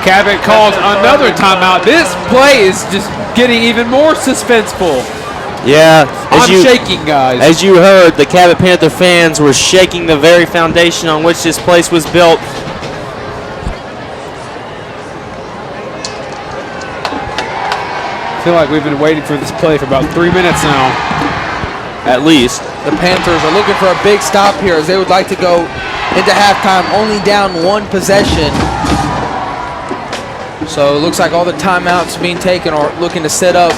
Cabot calls another timeout. This play is just getting even more suspenseful. Yeah, I'm shaking, guys. As you heard, the Cabot Panther fans were shaking the very foundation on which this place was built. I feel like we've been waiting for this play for about 3 minutes now. At least. The Panthers are looking for a big stop here as they would like to go into halftime only down 1 possession. So it looks like all the timeouts being taken are looking to set up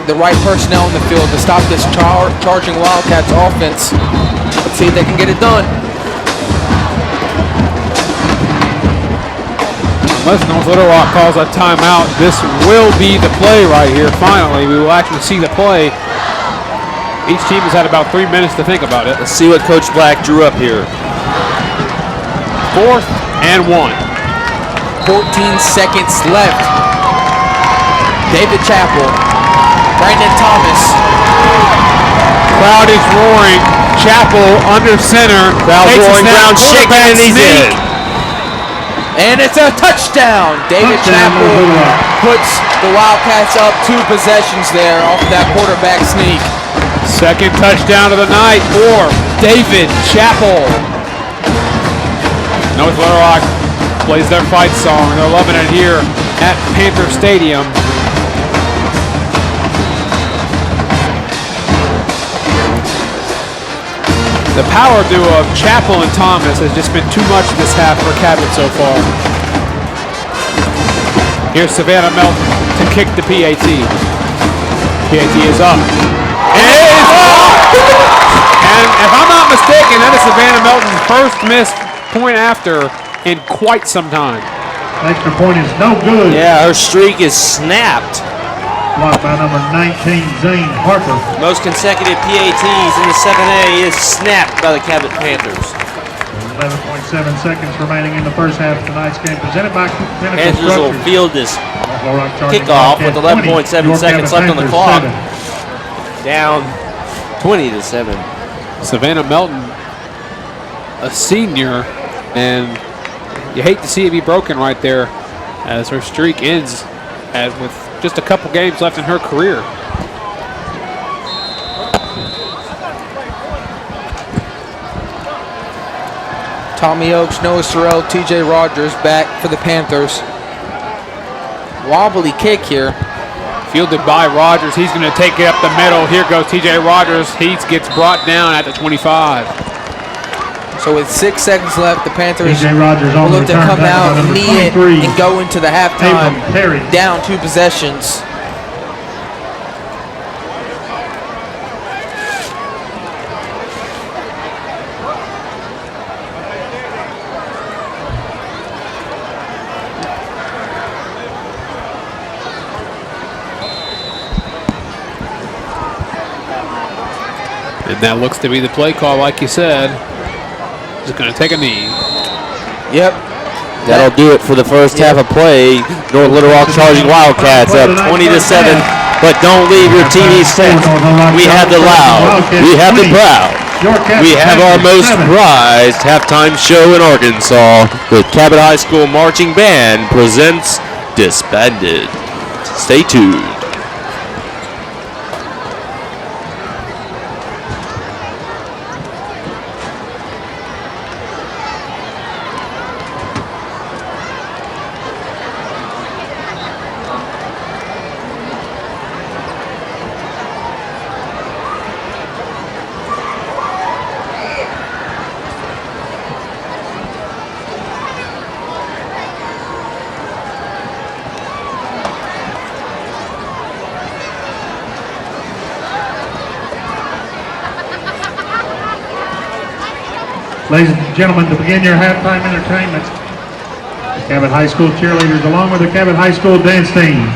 the right personnel in the field to stop this charging Wildcats offense. Let's see if they can get it done. Unless North Little Rock calls a timeout, this will be the play right here. Finally, we will actually see the play. Each team has had about 3 minutes to think about it. Let's see what Coach Black drew up here. 4th and 1. 14 seconds left. David Chappell, Brandon Thomas. Crowd is roaring. Chappell under center. Crowd Takes a roaring, snap, ground shaking, quarterback and he's sneak. in. And it's a touchdown. David Chappell puts the Wildcats up 2 possessions there off of that quarterback sneak. Second touchdown of the night for David Chappell. North Little Rock plays their fight song. They're loving it here at Panther Stadium. The power duo of Chappell and Thomas has just been too much this half for Cabot so far. Here's Savannah Melton to kick the PAT. PAT is up. It is up! And if I'm not mistaken, that is Savannah Melton's first missed point after in quite some time. Extra point is no good. Yeah, her streak is snapped. Blocked by number 19, Zane Harper. Most consecutive PATs in the 7A is snapped by the Cabot Panthers. 11.7 seconds remaining in the first half of tonight's game. Presented by Pinnacle Panthers will Structures. field this Buffalo Rock Charging kickoff with Wildcats 11.7 Your seconds Cabot left on the Panthers clock. 7. Down 20-7. Savannah Melton, a senior, and you hate to see it be broken right there as her streak ends with just a couple games left in her career. Tommy Oakes, Noah Sorrell, TJ Rogers back for the Panthers. Wobbly kick here. Fielded by Rogers. He's going to take it up the middle. Here goes TJ Rogers. He gets brought down at the 25. So with 6 seconds left, the Panthers TJ Rogers on will the look to return come back out by and number knee it 23. and go into the halftime Abram Terry. down 2 possessions. And that looks to be the play call, like you said. Just going to take a knee. Yep. That'll do it for the first half of play. North Little Rock Charging Wildcats up 20-7. But don't leave your TV set. We have the loud. We have the proud. We have our most prized halftime show in Arkansas. The Cabot High School Marching Band presents Disbanded. Stay tuned. Ladies and gentlemen, to begin your halftime entertainment, the Cabot High School cheerleaders along with the Cabot High School dance team.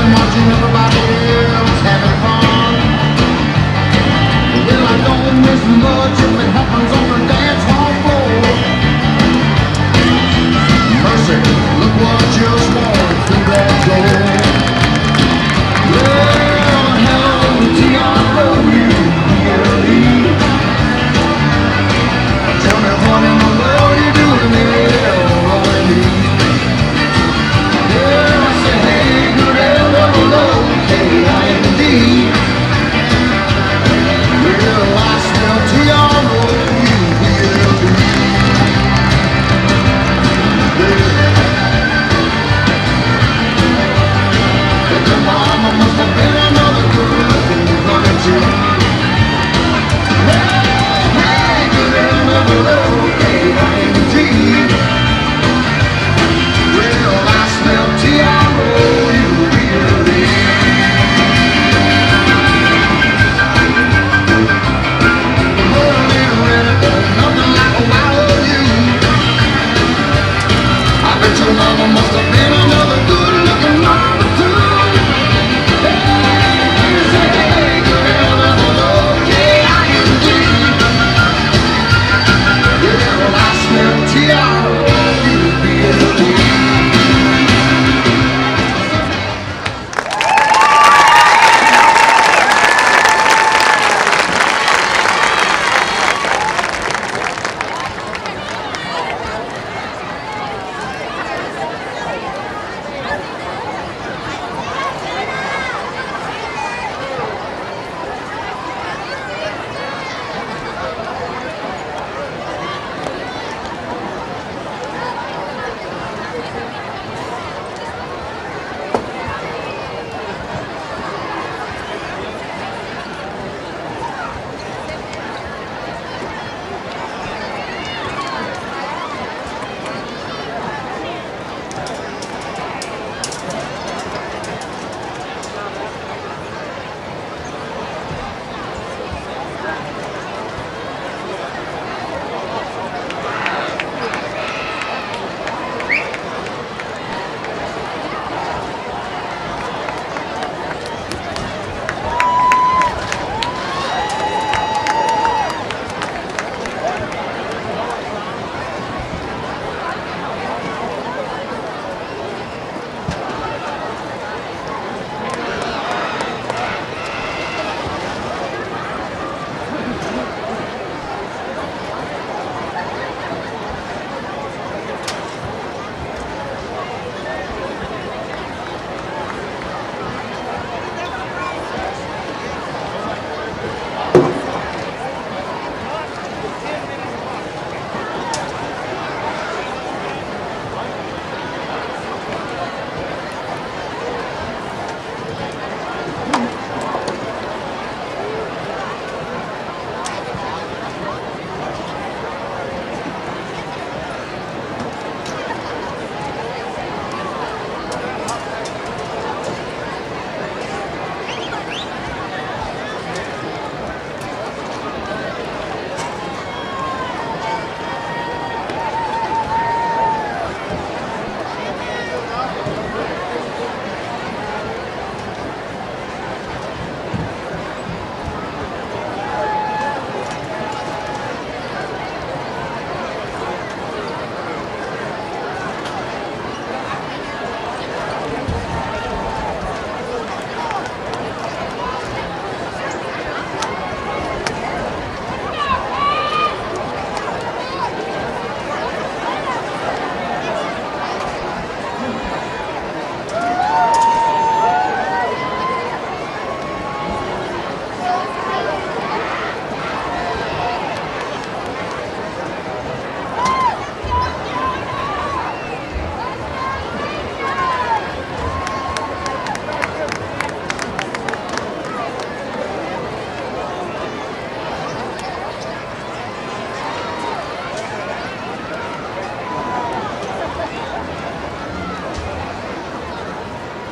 Watching everybody else having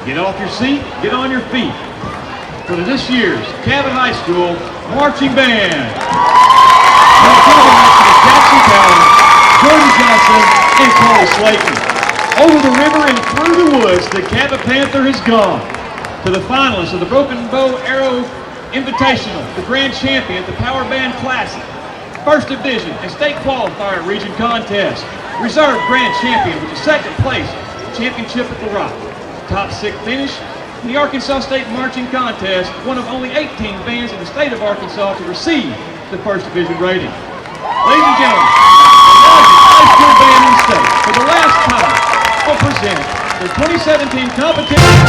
Get off your seat, get on your feet. For this year's Cabot High School Marching Band. Jackson Cowan, Jordan Johnson, and Cole Slayton. Over the river and through the woods, the Cabot Panther has gone to the finalists of the Broken Bow Arrow Invitational, the grand champion at the Power Band Classic, First Division and State Qualifier Region Contest, Reserve Grand Champion with the second place championship at the Rock. Top 6 finish in the Arkansas State Marching Contest, one of only 18 bands in the state of Arkansas to receive the First Division rating. Ladies and gentlemen, the largest high school band in the state, for the last time, will present the 2017 competition.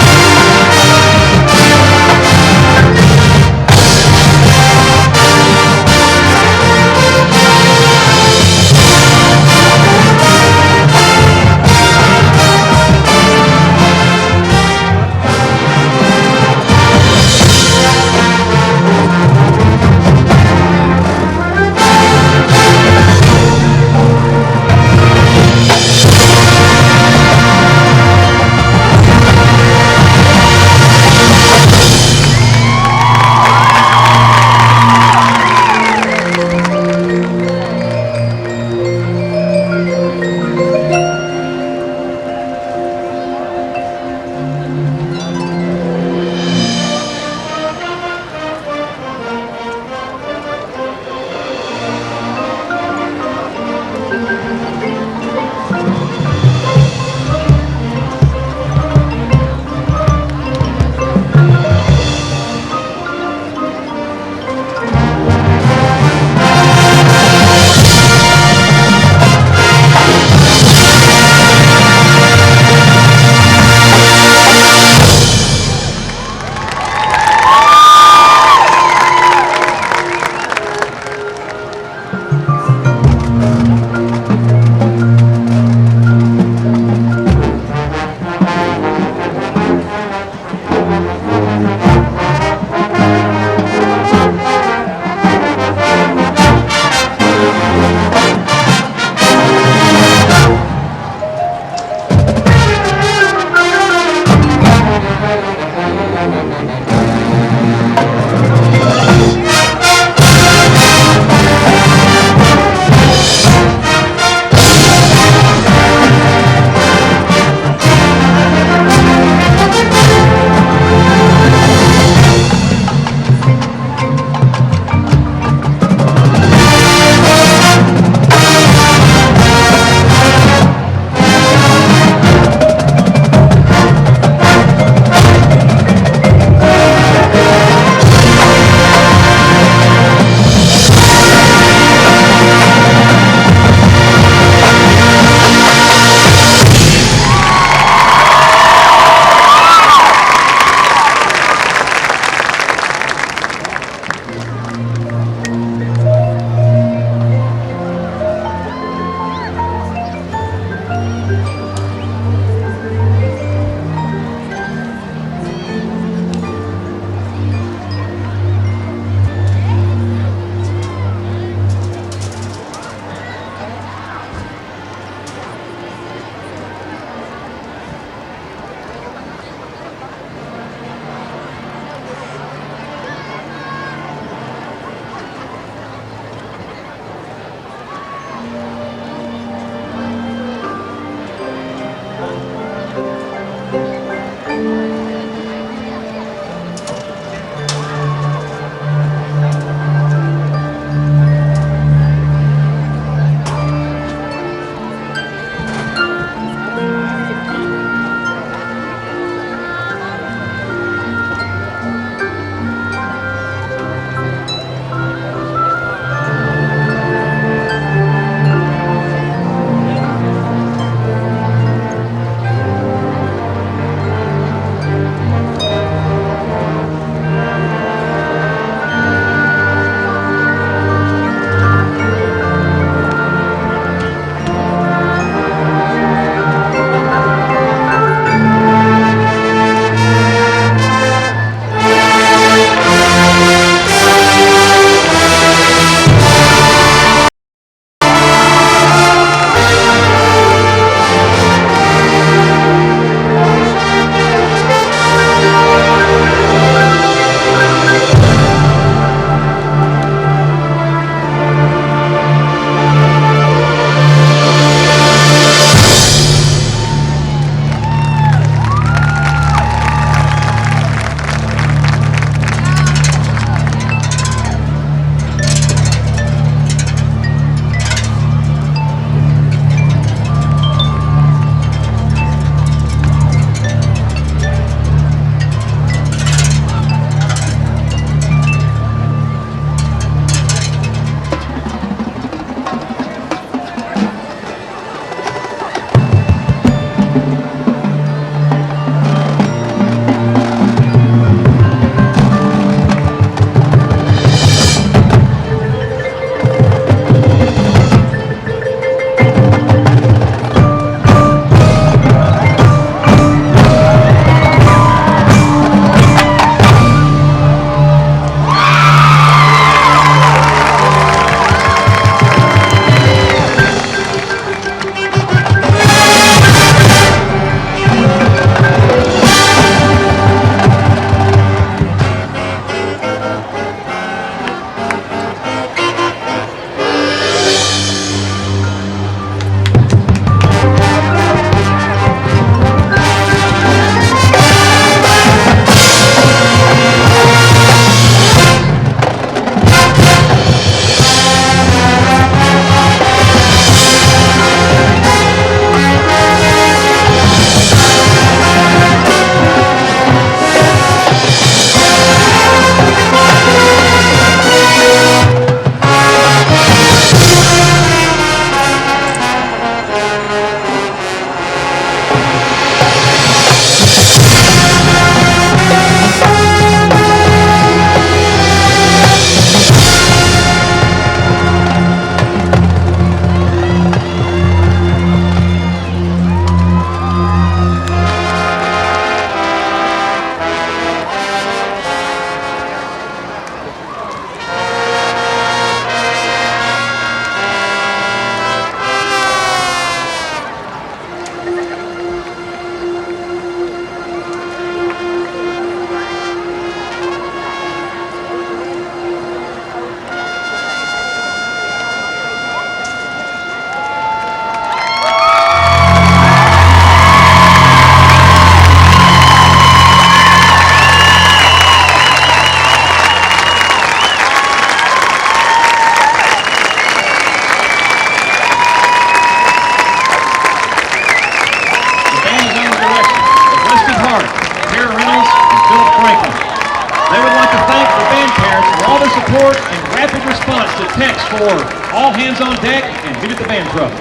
for all hands on deck and give it the band truck.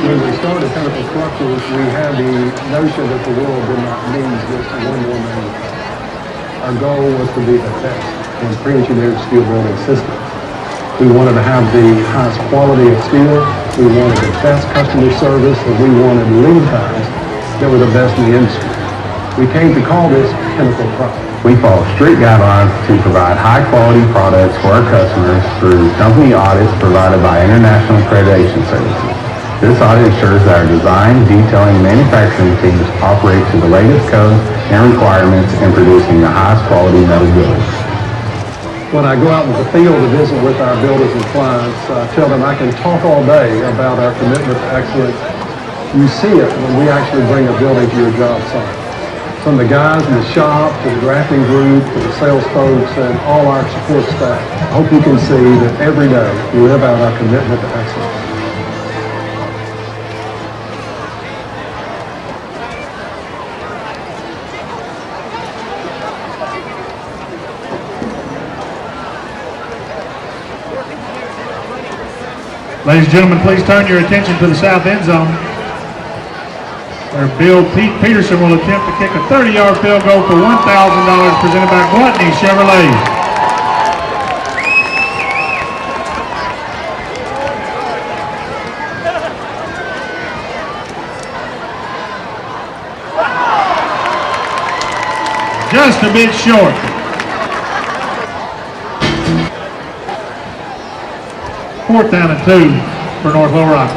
When we started Pinnacle Structures, we had the notion that the world did not need just one more manufacturer. Our goal was to be the best in pre-engineered steel building systems. We wanted to have the highest quality of steel, we wanted the best customer service, and we wanted lead times that were the best in the industry. We came to call this Pinnacle Product. We follow strict guidelines to provide high-quality products for our customers through company audits provided by International Accreditation Services. This audit ensures that our design, detailing, and manufacturing teams operate to the latest codes and requirements in producing the highest quality metal buildings. When I go out in the field to visit with our builders and clients, I tell them I can talk all day about our commitment to excellence. You see it when we actually bring a building to your job site. From the guys in the shop, to the drafting group, to the sales folks, and all our support staff. I hope you can see that every day we live out our commitment to excellence. Ladies and gentlemen, please turn your attention to the south end zone, where Bill Peterson will attempt to kick a 30-yard field goal for $1,000 presented by Gluttony Chevrolet. Just a bit short. Fourth down and 2 for North Little Rock.